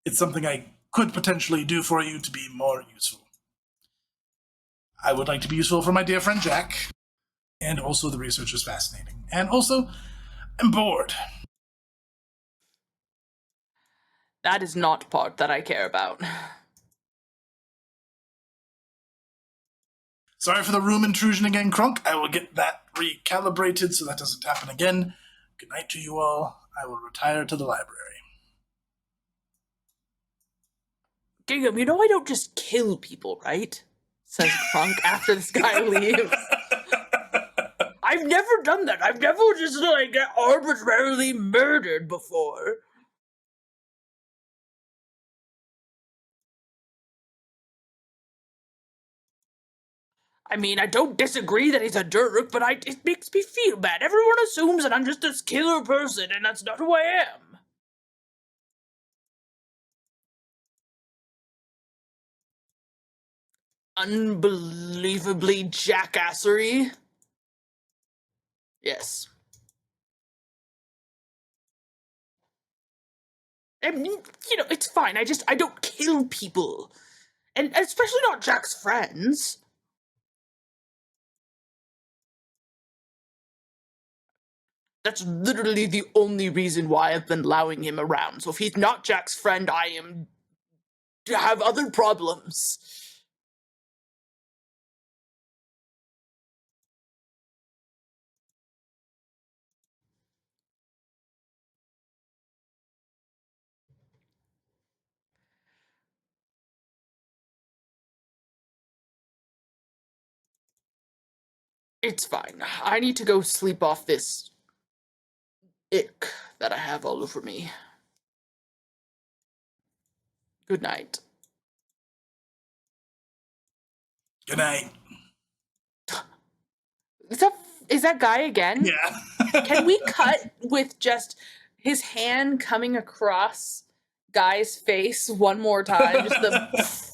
It's something I could potentially do for you to be more useful. I would like to be useful for my dear friend Jack, and also the research is fascinating. And also, I'm bored. That is not part that I care about. Sorry for the room intrusion again, Krunk. I will get that recalibrated so that doesn't happen again. Good night to you all. I will retire to the library. Gingham, you know I don't just kill people, right? Says Krunk after this guy leaves. I've never done that. I've never just, like, arbitrarily murdered before. I mean, I don't disagree that he's a Durk, but it makes me feel bad. Everyone assumes that I'm just this killer person, and that's not who I am. Unbelievably jackassery. Yes. I mean, you know, it's fine. I don't kill people. And especially not Jack's friends. That's literally the only reason why I've been allowing him around. So if he's not Jack's friend, I am to have other problems. It's fine. I need to go sleep off this ick that I have all over me. Good night. Good night. Is that guy again? Yeah. Can we cut with just his hand coming across Guy's face one more time? Just the